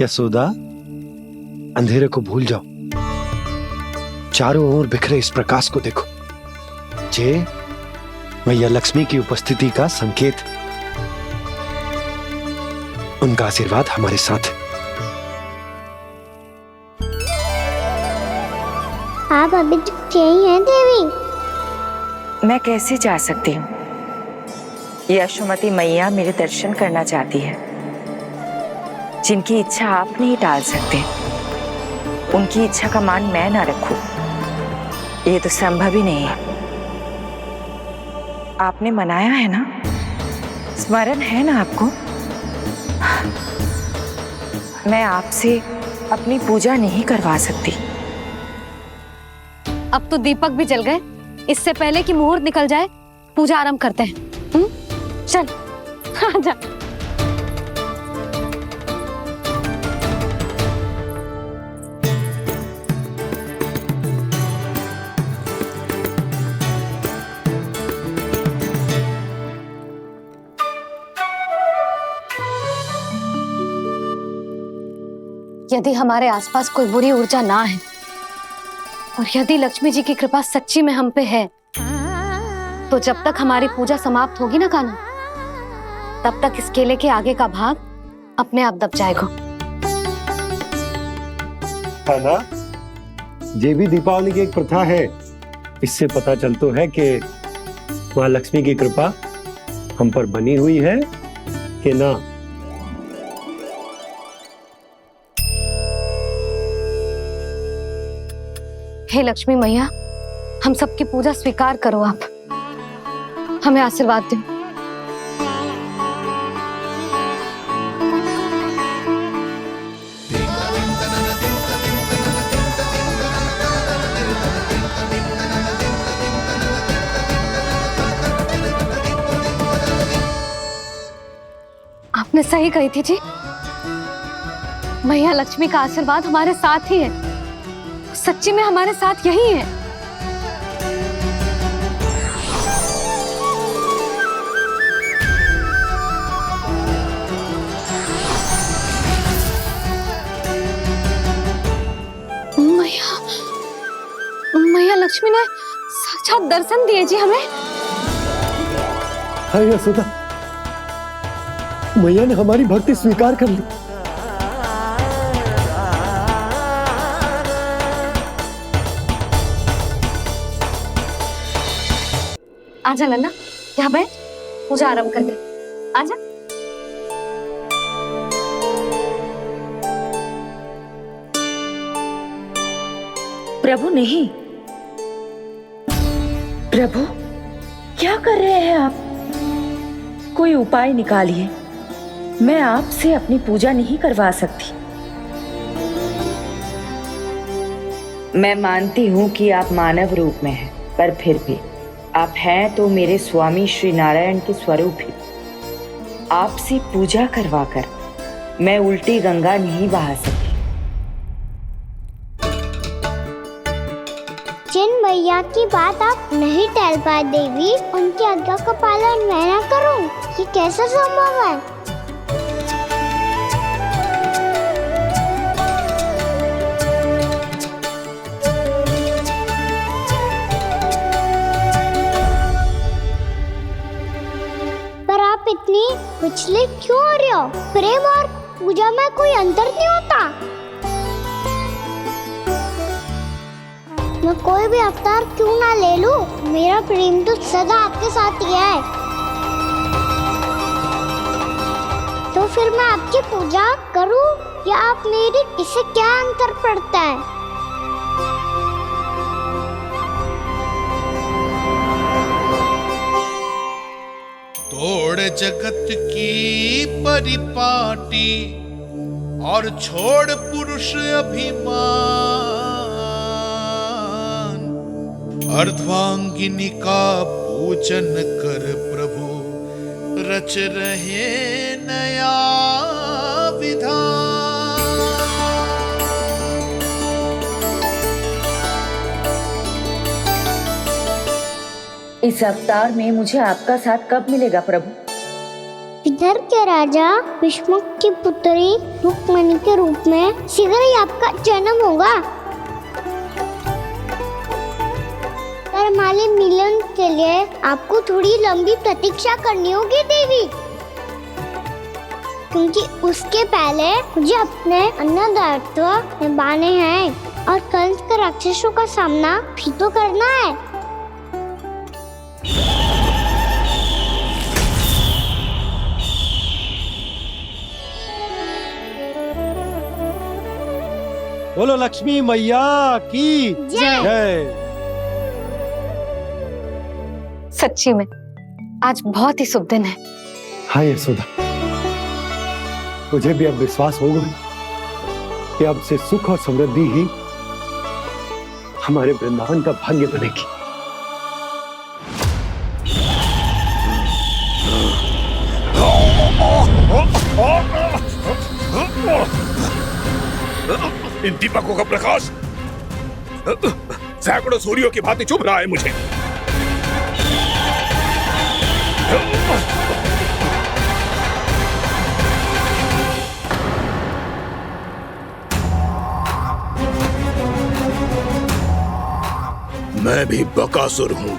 S5: यशोदा, अंधेरे को भूल जाओ, चारों ओर बिखरे इस प्रकाश को देखो। जे मैया लक्ष्मी की उपस्थिति का संकेत, उनका आशीर्वाद हमारे साथ है।
S1: आप अभी तक यही हैं देवी?
S11: मैं कैसे जा सकती हूँ? यशोमती मैया मेरे दर्शन करना चाहती है। जिनकी इच्छा आप नहीं टाल सकते, उनकी इच्छा का मान मैं ना रखूं, ये तो संभव ही नहीं है। आपने मनाया है ना, स्मरण है ना आपको? मैं आपसे अपनी पूजा नहीं करवा सकती।
S4: अब तो दीपक भी जल गए, इससे पहले कि मुहूर्त निकल जाए पूजा आरंभ करते हैं। चल आजा। यदि हमारे आसपास कोई बुरी ऊर्जा ना है और यदि लक्ष्मी जी की कृपा सच्ची में हम पे है, तो जब तक हमारी पूजा समाप्त होगी ना कान्हा, तब तक इस केले के आगे का भाग अपने आप दब जाएगा।
S5: है ना? ये भी दीपावली की एक प्रथा है। इससे पता चलता है कि माँ लक्ष्मी की कृपा हम पर बनी हुई है कि ना।
S4: हे लक्ष्मी मैया, हम सबकी पूजा स्वीकार करो, आप हमें आशीर्वाद दो। आपने सही कही थी जी। मैया लक्ष्मी का आशीर्वाद हमारे साथ ही है, सच्ची में हमारे साथ यही है। मैया लक्ष्मी ने साक्षात दर्शन दिए जी हमें।
S5: हाय यशोदा, मैया ने हमारी भक्ति स्वीकार कर ली।
S4: आजा नन्ना, यहाँ बैठ, पूजा आरंभ कर दे। आजा।
S11: प्रभु नहीं, प्रभु क्या कर रहे हैं आप? कोई उपाय निकालिए, मैं आपसे अपनी पूजा नहीं करवा सकती। मैं मानती हूँ कि आप मानव रूप में हैं, पर फिर भी आप हैं तो मेरे स्वामी श्री नारायण के स्वरूप ही। आपसे पूजा करवाकर मैं उल्टी गंगा नहीं बहा सकती।
S1: जिन मैया की बात आप नहीं टल पाए देवी, उनकी आज्ञा का पालन मैं ना करूं, ये कैसा संभव है? पर आप इतनी विचलित क्यों हो रहे हो? प्रेम और पूजा में कोई अंतर नहीं होता। मैं कोई भी अवतार क्यों ना ले लूं, मेरा प्रेम तो सदा आपके साथ ही है। तो फिर मैं आपकी पूजा करूं या आप मेरी, इससे क्या अंतर पड़ता है?
S9: तोड़ जगत की परिपाटी और छोड़ पुरुष अभिमान, अर्धांगिनी का पूजन कर प्रभु रच रहे नया विधान।
S11: इस अवतार में मुझे आपका साथ कब मिलेगा प्रभु?
S1: इधर के राजा विष्णु की पुत्री रुक्मणी के रूप में शीघ्र ही आपका जन्म होगा। हमारे मिलन के लिए आपको थोड़ी लंबी प्रतीक्षा करनी होगी देवी, क्योंकि उसके पहले मुझे अपने अन्य दायित्व निभाने हैं और कंस के राक्षसों का सामना भी तो करना है।
S5: बोलो लक्ष्मी मैया की जय।
S4: सच्ची में आज बहुत ही शुभ दिन है।
S5: हाँ यशोदा, मुझे भी अब विश्वास हो गया कि अब से सुख और समृद्धि ही हमारे वृंदावन का भाग्य बनेगी।
S16: इन दीपकों का प्रकाश सैकड़ों सूर्यों की भांति चुभ रहा है मुझे। मैं भी बकासुर हूं,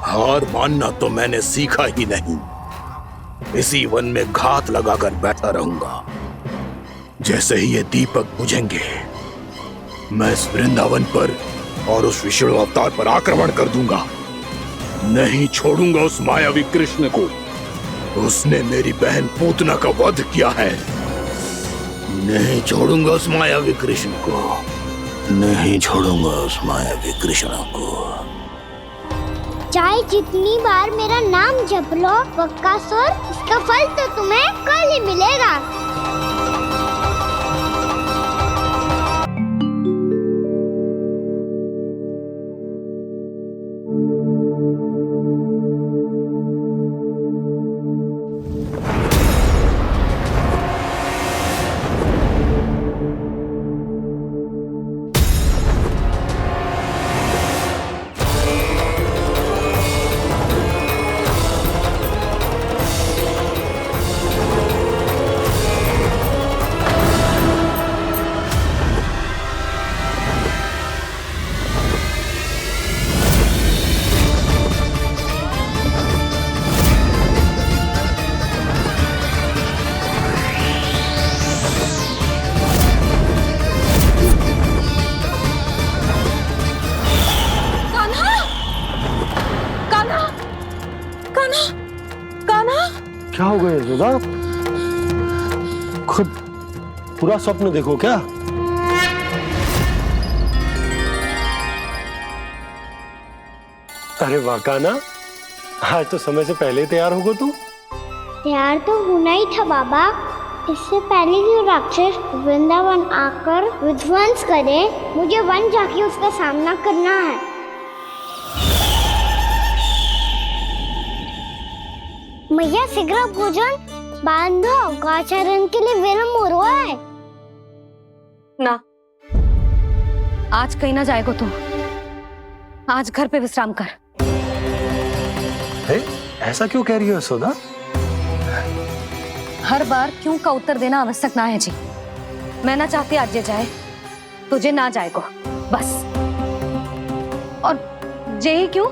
S16: हार मानना तो मैंने सीखा ही नहीं। इसी वन में घात लगाकर बैठा रहूंगा। जैसे ही ये दीपक बुझेंगे, मैं इस वृंदावन पर और उस विष्णु अवतार पर आक्रमण कर दूंगा। नहीं छोड़ूंगा उस मायावी कृष्ण को। उसने मेरी बहन पूतना का वध किया है। नहीं छोड़ूंगा उस मायावी कृष्ण को। नहीं छोड़ूंगा उस मायावी कृष्ण को।
S1: चाहे जितनी बार मेरा नाम जप लो बकासुर, इसका फल तो तुम्हें कल ही मिलेगा।
S5: क्या हो गया यशोदा? खुद पूरा स्वप्न देखो क्या? अरे वाह कान्हा, आज तो समय से पहले ही तैयार होगा तू।
S1: तैयार तो होना ही था बाबा। इससे पहले कि राक्षस वृंदावन आकर विध्वंस करे, मुझे वन जाके उसका सामना करना है। मैया शीघ्र भोजन बांधो, गौचरण के लिए विलंब हो रहा है।
S4: ना, आज कहीं ना जाएगा तुम। आज घर पे विश्राम कर।
S5: ऐसा क्यों कह रही हो यशोदा?
S4: हर बार क्यों का उत्तर देना आवश्यक ना है जी। मैं ना चाहती आज ये जाए, तुझे ना जाएगा बस। और जे ही क्यों,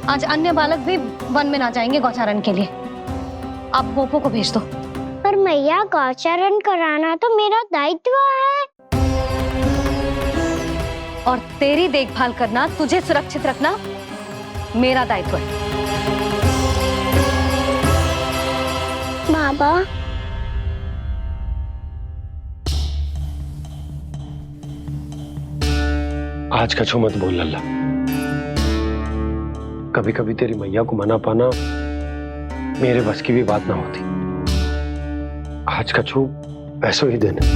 S4: आज अन्य बालक भी वन में ना जाएंगे गौचारण के लिए। आप गोपो को भेज दो।
S1: पर मैया गौचरण कराना तो मेरा दायित्व है।
S4: और तेरी देखभाल करना, तुझे सुरक्षित रखना मेरा दायित्व है।
S1: बाबा,
S5: आज कछु मत बोल लल्ला। कभी कभी तेरी मैया को मना पाना मेरे बस की भी बात ना होती। आज कछु ऐसो ही दिन है।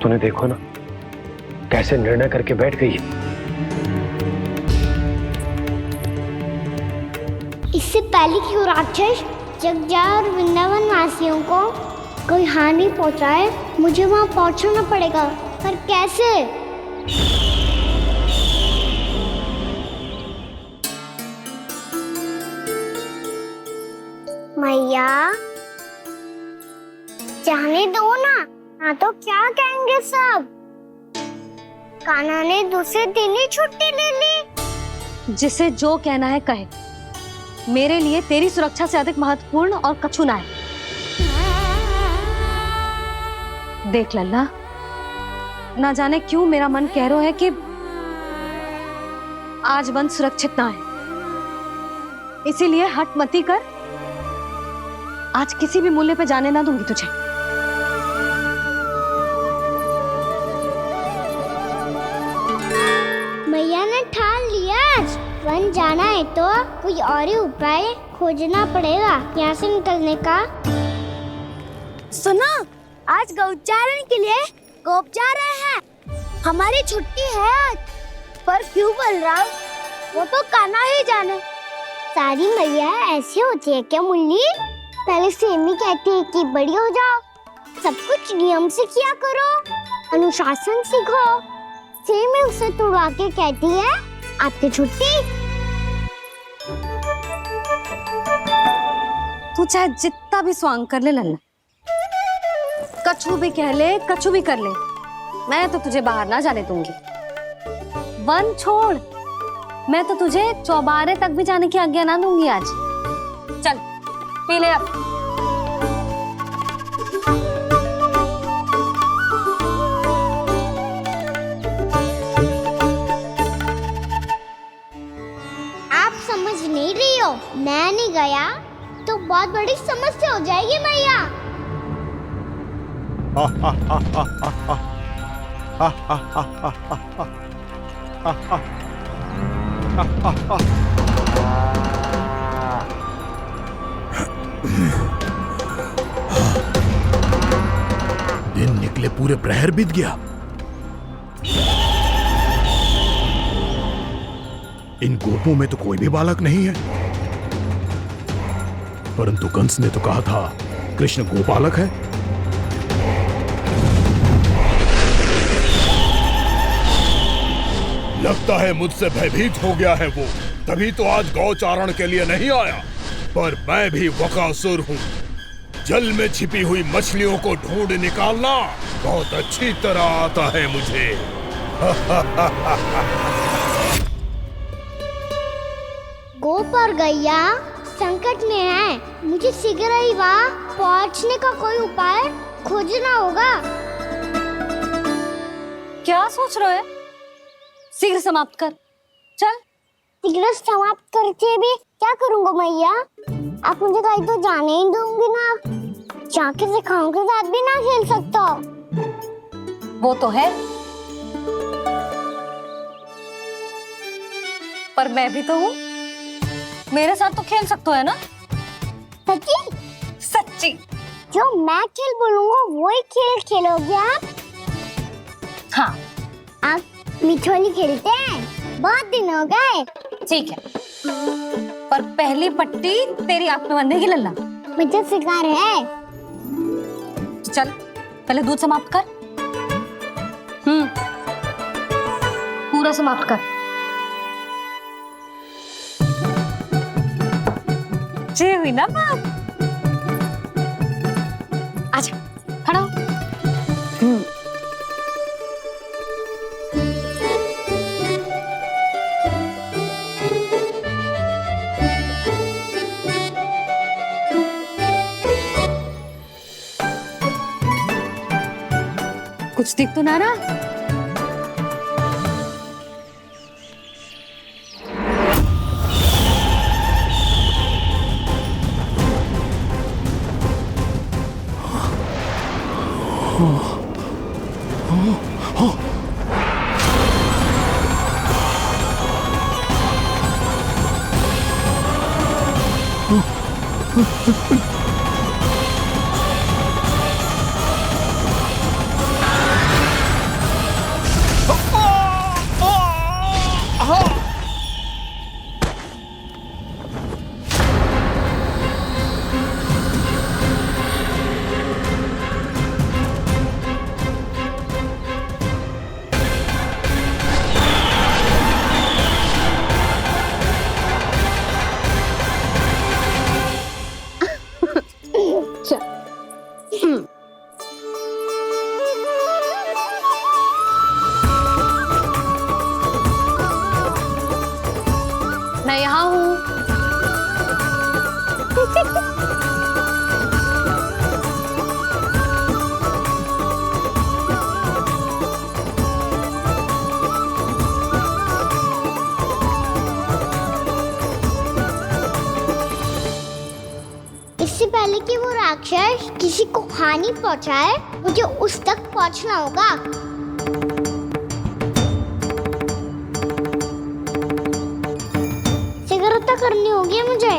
S5: तूने देखो ना कैसे निर्णय करके बैठ गई है।
S1: इससे पहले कि वो राक्षस जगजा और वृंदावन वासियों को कोई हानि पहुंचाए, मुझे वहां पहुंचना पड़ेगा। पर कैसे? मैया, जाने दो ना, हाँ तो क्या कहेंगे सब? कान्हा ने दूसरे दिन ही छुट्टी ले ली।
S4: जिसे जो कहना है कहे। मेरे लिए तेरी सुरक्षा से अधिक महत्वपूर्ण और कछु ना है। देख लल्ला, ना जाने क्यों मेरा मन कह रहा है कि आज वन सुरक्षित ना है। इसीलिए हट मती कर। आज किसी भी मूल्य पे जाने ना दूंगी तुझे।
S1: मैया ने ठान लिया, आज वन जाना है तो कोई और ही उपाय खोजना पड़ेगा यहाँ से निकलने का। सुनो, आज गौचारण के लिए गोप जा रहे हैं। हमारी छुट्टी है आज। पर क्यों बलराम? वो तो कान्हा ही जाने। सारी मैया ऐसी होती है क्या मुन्नी? पहले सेमी कहती है कि बड़ी हो जाओ, सब कुछ नियम से किया करो, अनुशासन सीखो। सेमी उसे तुड़वा के कहती है आपकी छुट्टी।
S4: तू चाहे जितना भी स्वांग कर ले लल्ला, कछु भी कह ले, कछु भी कर ले, मैं तो तुझे बाहर ना जाने दूंगी। वन छोड़, मैं तो तुझे चौबारे तक भी जाने की आज्ञा ना दूंगी आज। चल पी ले अब।
S1: आप समझ नहीं रही हो, मैं नहीं गया तो बहुत बड़ी समस्या हो जाएगी मैया।
S16: दिन निकले पूरे प्रहर बीत गया। इन गोपों में तो कोई भी बालक नहीं है, परंतु कंस ने तो कहा था कृष्ण गोपालक है। लगता है मुझसे भयभीत हो गया है वो, तभी तो आज गौचारण के लिए नहीं आया। पर मैं भी बकासुर हूँ। जल में छिपी हुई मछलियों को ढूंढ निकालना बहुत अच्छी तरह आता है मुझे।
S1: गोप और गैया संकट में है, मुझे शीघ्र ही वहाँ पहुँचने का कोई उपाय खोजना होगा।
S4: क्या सोच रहे हो? शीघ्र समाप्त कर। चल
S1: तिकड़म समाप्त करके भी क्या करूँगा मैया? आप मुझे कहीं तो जाने ही दूंगी ना। जाके सिखाओं के साथ भी ना खेल सकता।
S4: वो तो है, पर मैं भी तो हूँ, मेरे साथ तो खेल सकते हो है ना?
S1: सच्ची?
S4: सच्ची।
S1: जो मैं खेल बोलूँगा वही खेल खेलोगे आप?
S4: हाँ।
S1: आप मिठोली खेलते हैं? बहुत दिन हो गए।
S4: ठीक है, पर पहली पट्टी तेरी आंख में बंधेगी लल्ला।
S1: मुझे शिकार है।
S4: चल पहले दूध समाप्त कर। पूरा समाप्त कर। जे हुई ना बात। आजा खड़ा हो। कुछ दिख तो ना रहा। मैं यहाँ हूँ।
S1: इससे पहले कि वो राक्षस किसी को हानि पहुंचाए, मुझे उस तक पहुंचना होगा। सिगरता करनी होगी मुझे।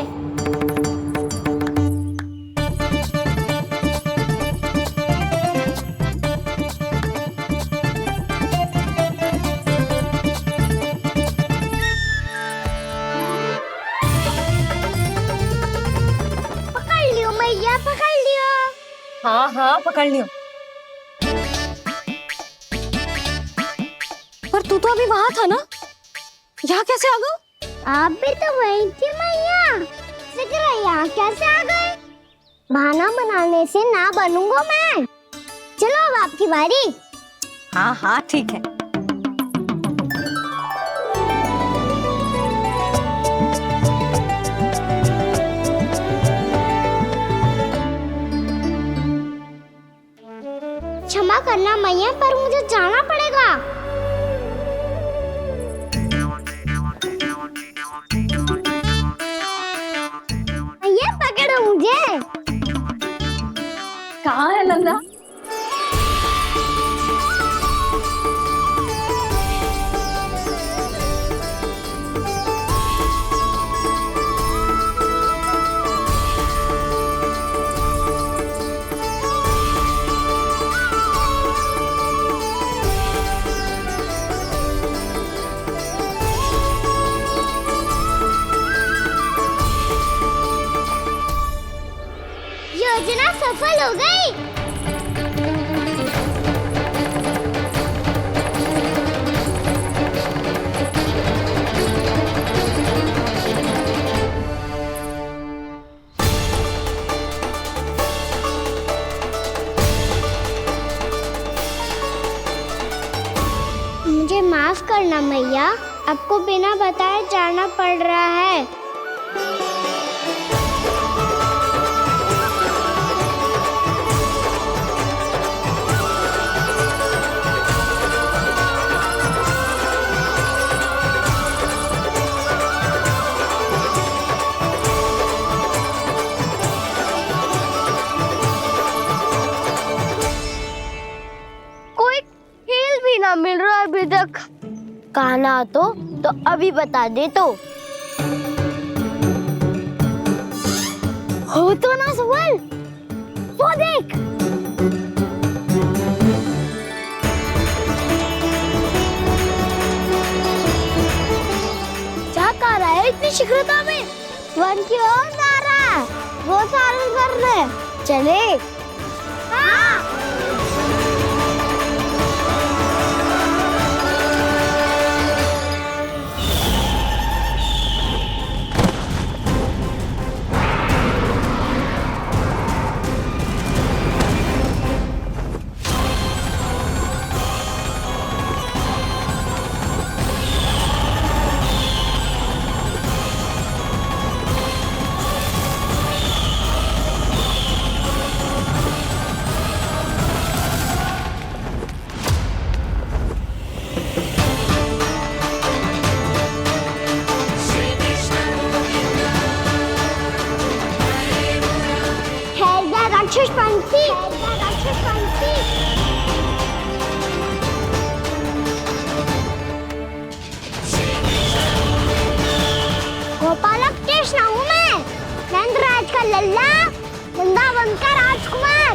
S1: पकड़ लियो मैया, पकड़ लियो।
S4: हाँ हाँ पकड़ लियो। पर तू तो अभी वहां था ना, यहाँ कैसे आ गया?
S1: आप भी तो वही थी मैया। सिकरा यहाँ कैसे आ गए? बहाना बनाने से ना बनूंगा मैं। चलो अब आपकी बारी।
S4: हाँ हाँ ठीक है।
S1: क्षमा करना मैया, पर मुझे जाना पड़ेगा। मैया पकड़ो मुझे।
S4: कहाँ है लल्ला?
S1: योजना सफल हो गई। मुझे माफ करना मैया, आपको बिना बताए जाना पड़ रहा है। क्या मिल रहा है अभी तक? कान्हा तो अभी बता दे तो। हो तो ना सवाल, वो देख। क्या कर रहा है इतनी शीघ्रता में? वन की ओर जा रहा है, वो सारे करने चले। हाँ। राक्षस पंछी, राक्षस पंछी। गोपालक कृष्ण हूँ मैं, नंदराज का लल्ला, वृंदावन का राजकुमार।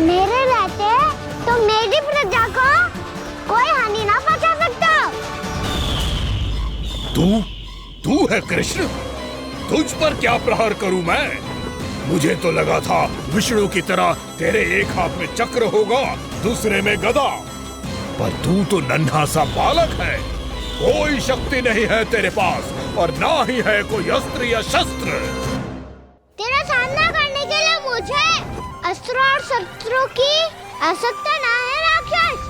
S1: मेरे रहते तो मेरी प्रजा को कोई हानि ना पहुंचा सकता।
S16: तू है कृष्ण? तुझ पर क्या प्रहार करूं मैं? मुझे तो लगा था विष्णु की तरह तेरे एक हाथ में चक्र होगा, दूसरे में गदा, पर तू तो नन्हा सा बालक है। कोई शक्ति नहीं है तेरे पास और ना ही है कोई अस्त्र या शस्त्र।
S1: तेरा सामना करने के लिए मुझे अस्त्र और शस्त्रों की आवश्यकता ना है राक्षस।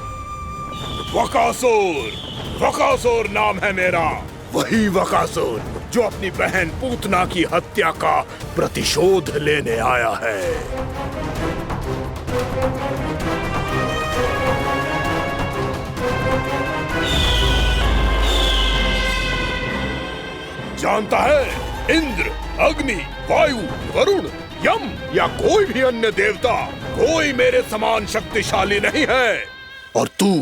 S16: वकासुर नाम है मेरा, वही वकासुर जो अपनी बहन पूतना की हत्या का प्रतिशोध लेने आया है। जानता है, इंद्र, अग्नि, वायु, वरुण, यम या कोई भी अन्य देवता, कोई मेरे समान शक्तिशाली नहीं है। और तू,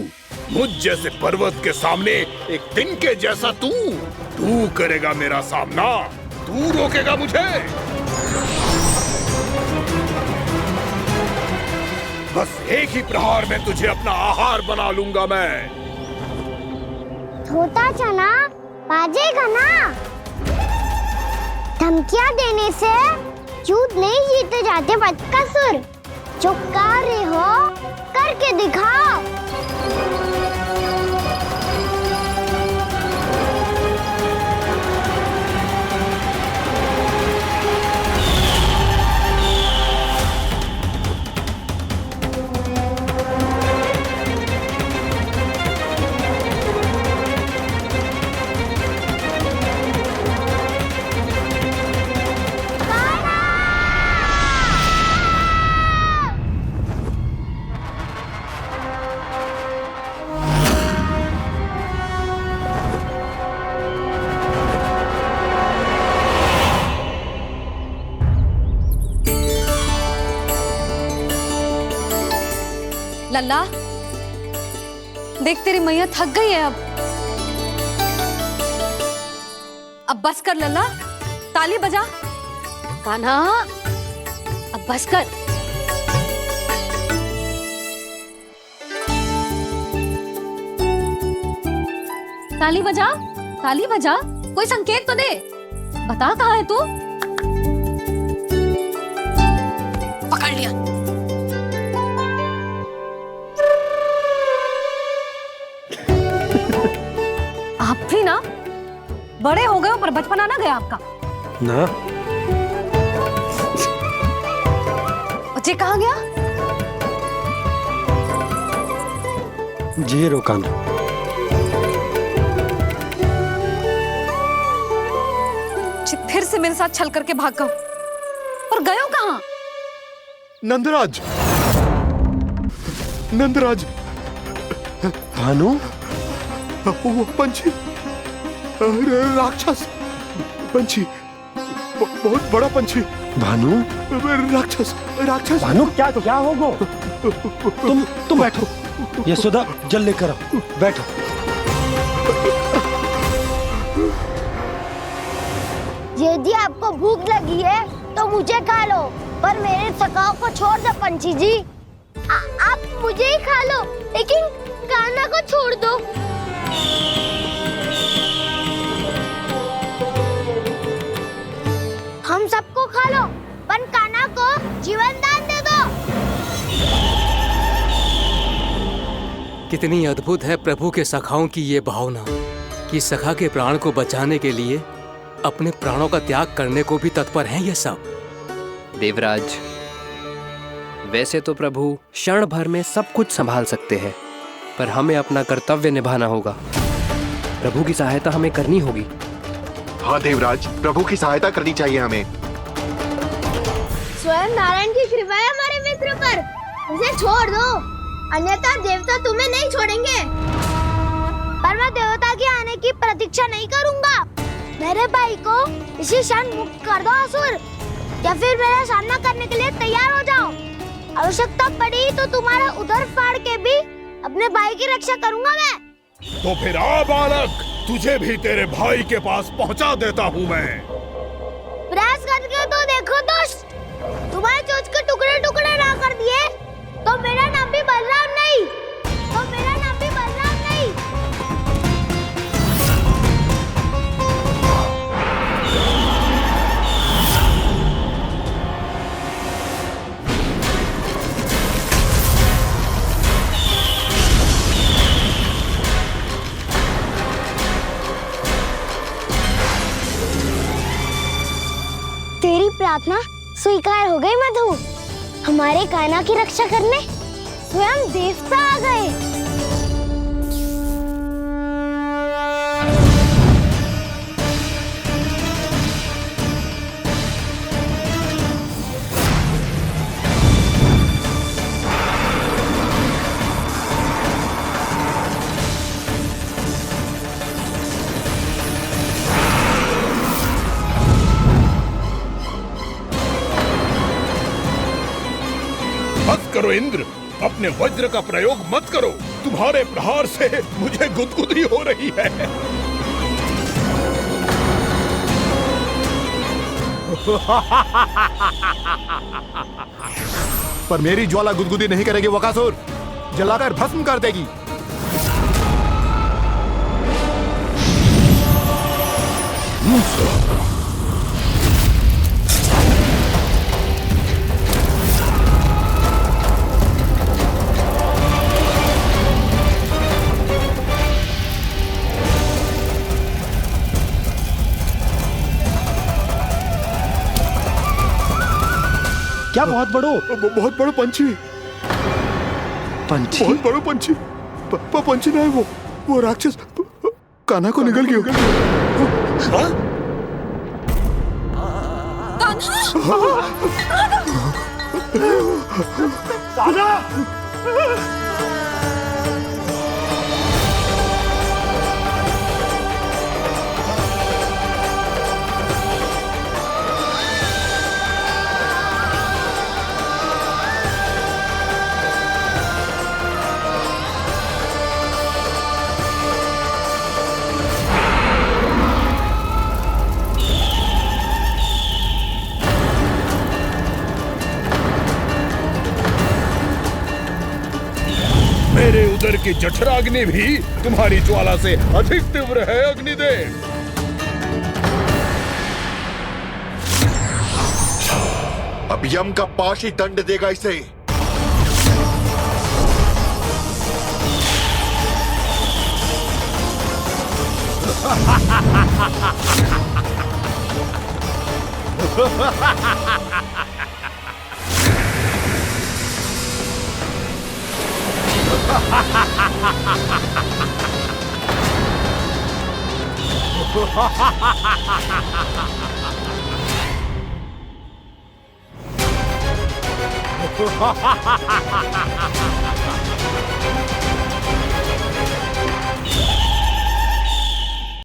S16: मुझ जैसे पर्वत के सामने एक तिनके जैसा तू करेगा मेरा सामना? तू रोकेगा मुझे? बस एक ही प्रहार में तुझे अपना आहार बना लूंगा मैं।
S1: छोटा चना बाजेगा ना। धमकियां देने से युद्ध नहीं जीते जाते बदकसूर। जो कार्य हो करके दिखाओ।
S4: लल्ला, देख तेरी मैया थक गई है अब बस कर लल्ला, ताली बजा। कान्हा, अब बस कर। ताली बजा, ताली बजा, कोई संकेत तो दे। बता कहाँ है तू? पकड़ लिया। आप भी ना बड़े हो गए हो पर बचपना ना गया आपका
S5: ना।
S4: बच्चे कहाँ गया?
S5: जी रोकान।
S4: फिर से मेरे साथ छल करके भाग गए और गए हो कहाँ?
S16: नंदराज, नंदराज।
S5: भानु,
S16: वो पंछी, राक्षस पंछी, बहुत बड़ा पंछी।
S5: भानु,
S16: राक्षस, राक्षस।
S5: भानु क्या होगा? तुम बैठो। यशोदा जल लेकर आओ, बैठो।
S1: यदि आपको भूख लगी है तो मुझे खा लो, पर मेरे थकाव को छोड़ दो पंछी जी। आप मुझे ही खा लो, लेकिन कान्हा को छोड़ दो। हम सबको खा लो, पर कान्हा को जीवन दान दे दो।
S17: कितनी अद्भुत है प्रभु के सखाओं की ये भावना कि सखा के प्राण को बचाने के लिए अपने प्राणों का त्याग करने को भी तत्पर हैं ये सब।
S18: देवराज, वैसे तो प्रभु क्षण भर में सब कुछ संभाल सकते हैं, पर हमें अपना कर्तव्य निभाना होगा। प्रभु की सहायता हमें करनी होगी।
S10: हाँ देवराज, प्रभु की सहायता करनी चाहिए हमें।
S1: स्वयं नारायण की कृपा है हमारे मित्र पर, उसे छोड़ दो, अन्यथा देवता तुम्हें नहीं छोड़ेंगे। पर मैं देवता के आने की प्रतीक्षा नहीं करूंगा। मेरे भाई को इसी क्षण मुक्त कर दो असुर, या फिर मेरा सामना करने के लिए तैयार हो जाओ। आवश्यकता पड़ी तो तुम्हारा उधर फाड़ के भी अपने भाई की रक्षा करूंगा मैं।
S16: तो फिर आ बालक, तुझे भी तेरे भाई के पास पहुंचा देता हूँ मैं।
S1: प्रयास करके तो देखो दोस्त, तुम्हारे चोंच के टुकड़े टुकड़े ना कर दिए तो मेरा नाम भी बलराम नहीं, तो मेरा नाम भी बलराम नहीं। तेरी प्रार्थना स्वीकार हो गई मधु। हमारे कान्हा की रक्षा करने स्वयं देवता आ गए।
S16: बस करो इंद्र, अपने वज्र का प्रयोग मत करो। तुम्हारे प्रहार से मुझे गुदगुदी हो रही है।
S19: पर मेरी ज्वाला गुदगुदी नहीं करेगी वकासुर, जलाकर भस्म कर देगी।
S5: क्या बहुत
S16: बहुत बड़ो पंछी।
S5: पंछी?
S16: बहुत बड़ो पंछी। पंछी ना है वो राक्षस कान्हा को निगल गया। हाँ? मेरे उदर की जठराग्नि भी तुम्हारी ज्वाला से अधिक तीव्र है अग्निदेव।
S10: अब यम का पाश ही दंड देगा इसे।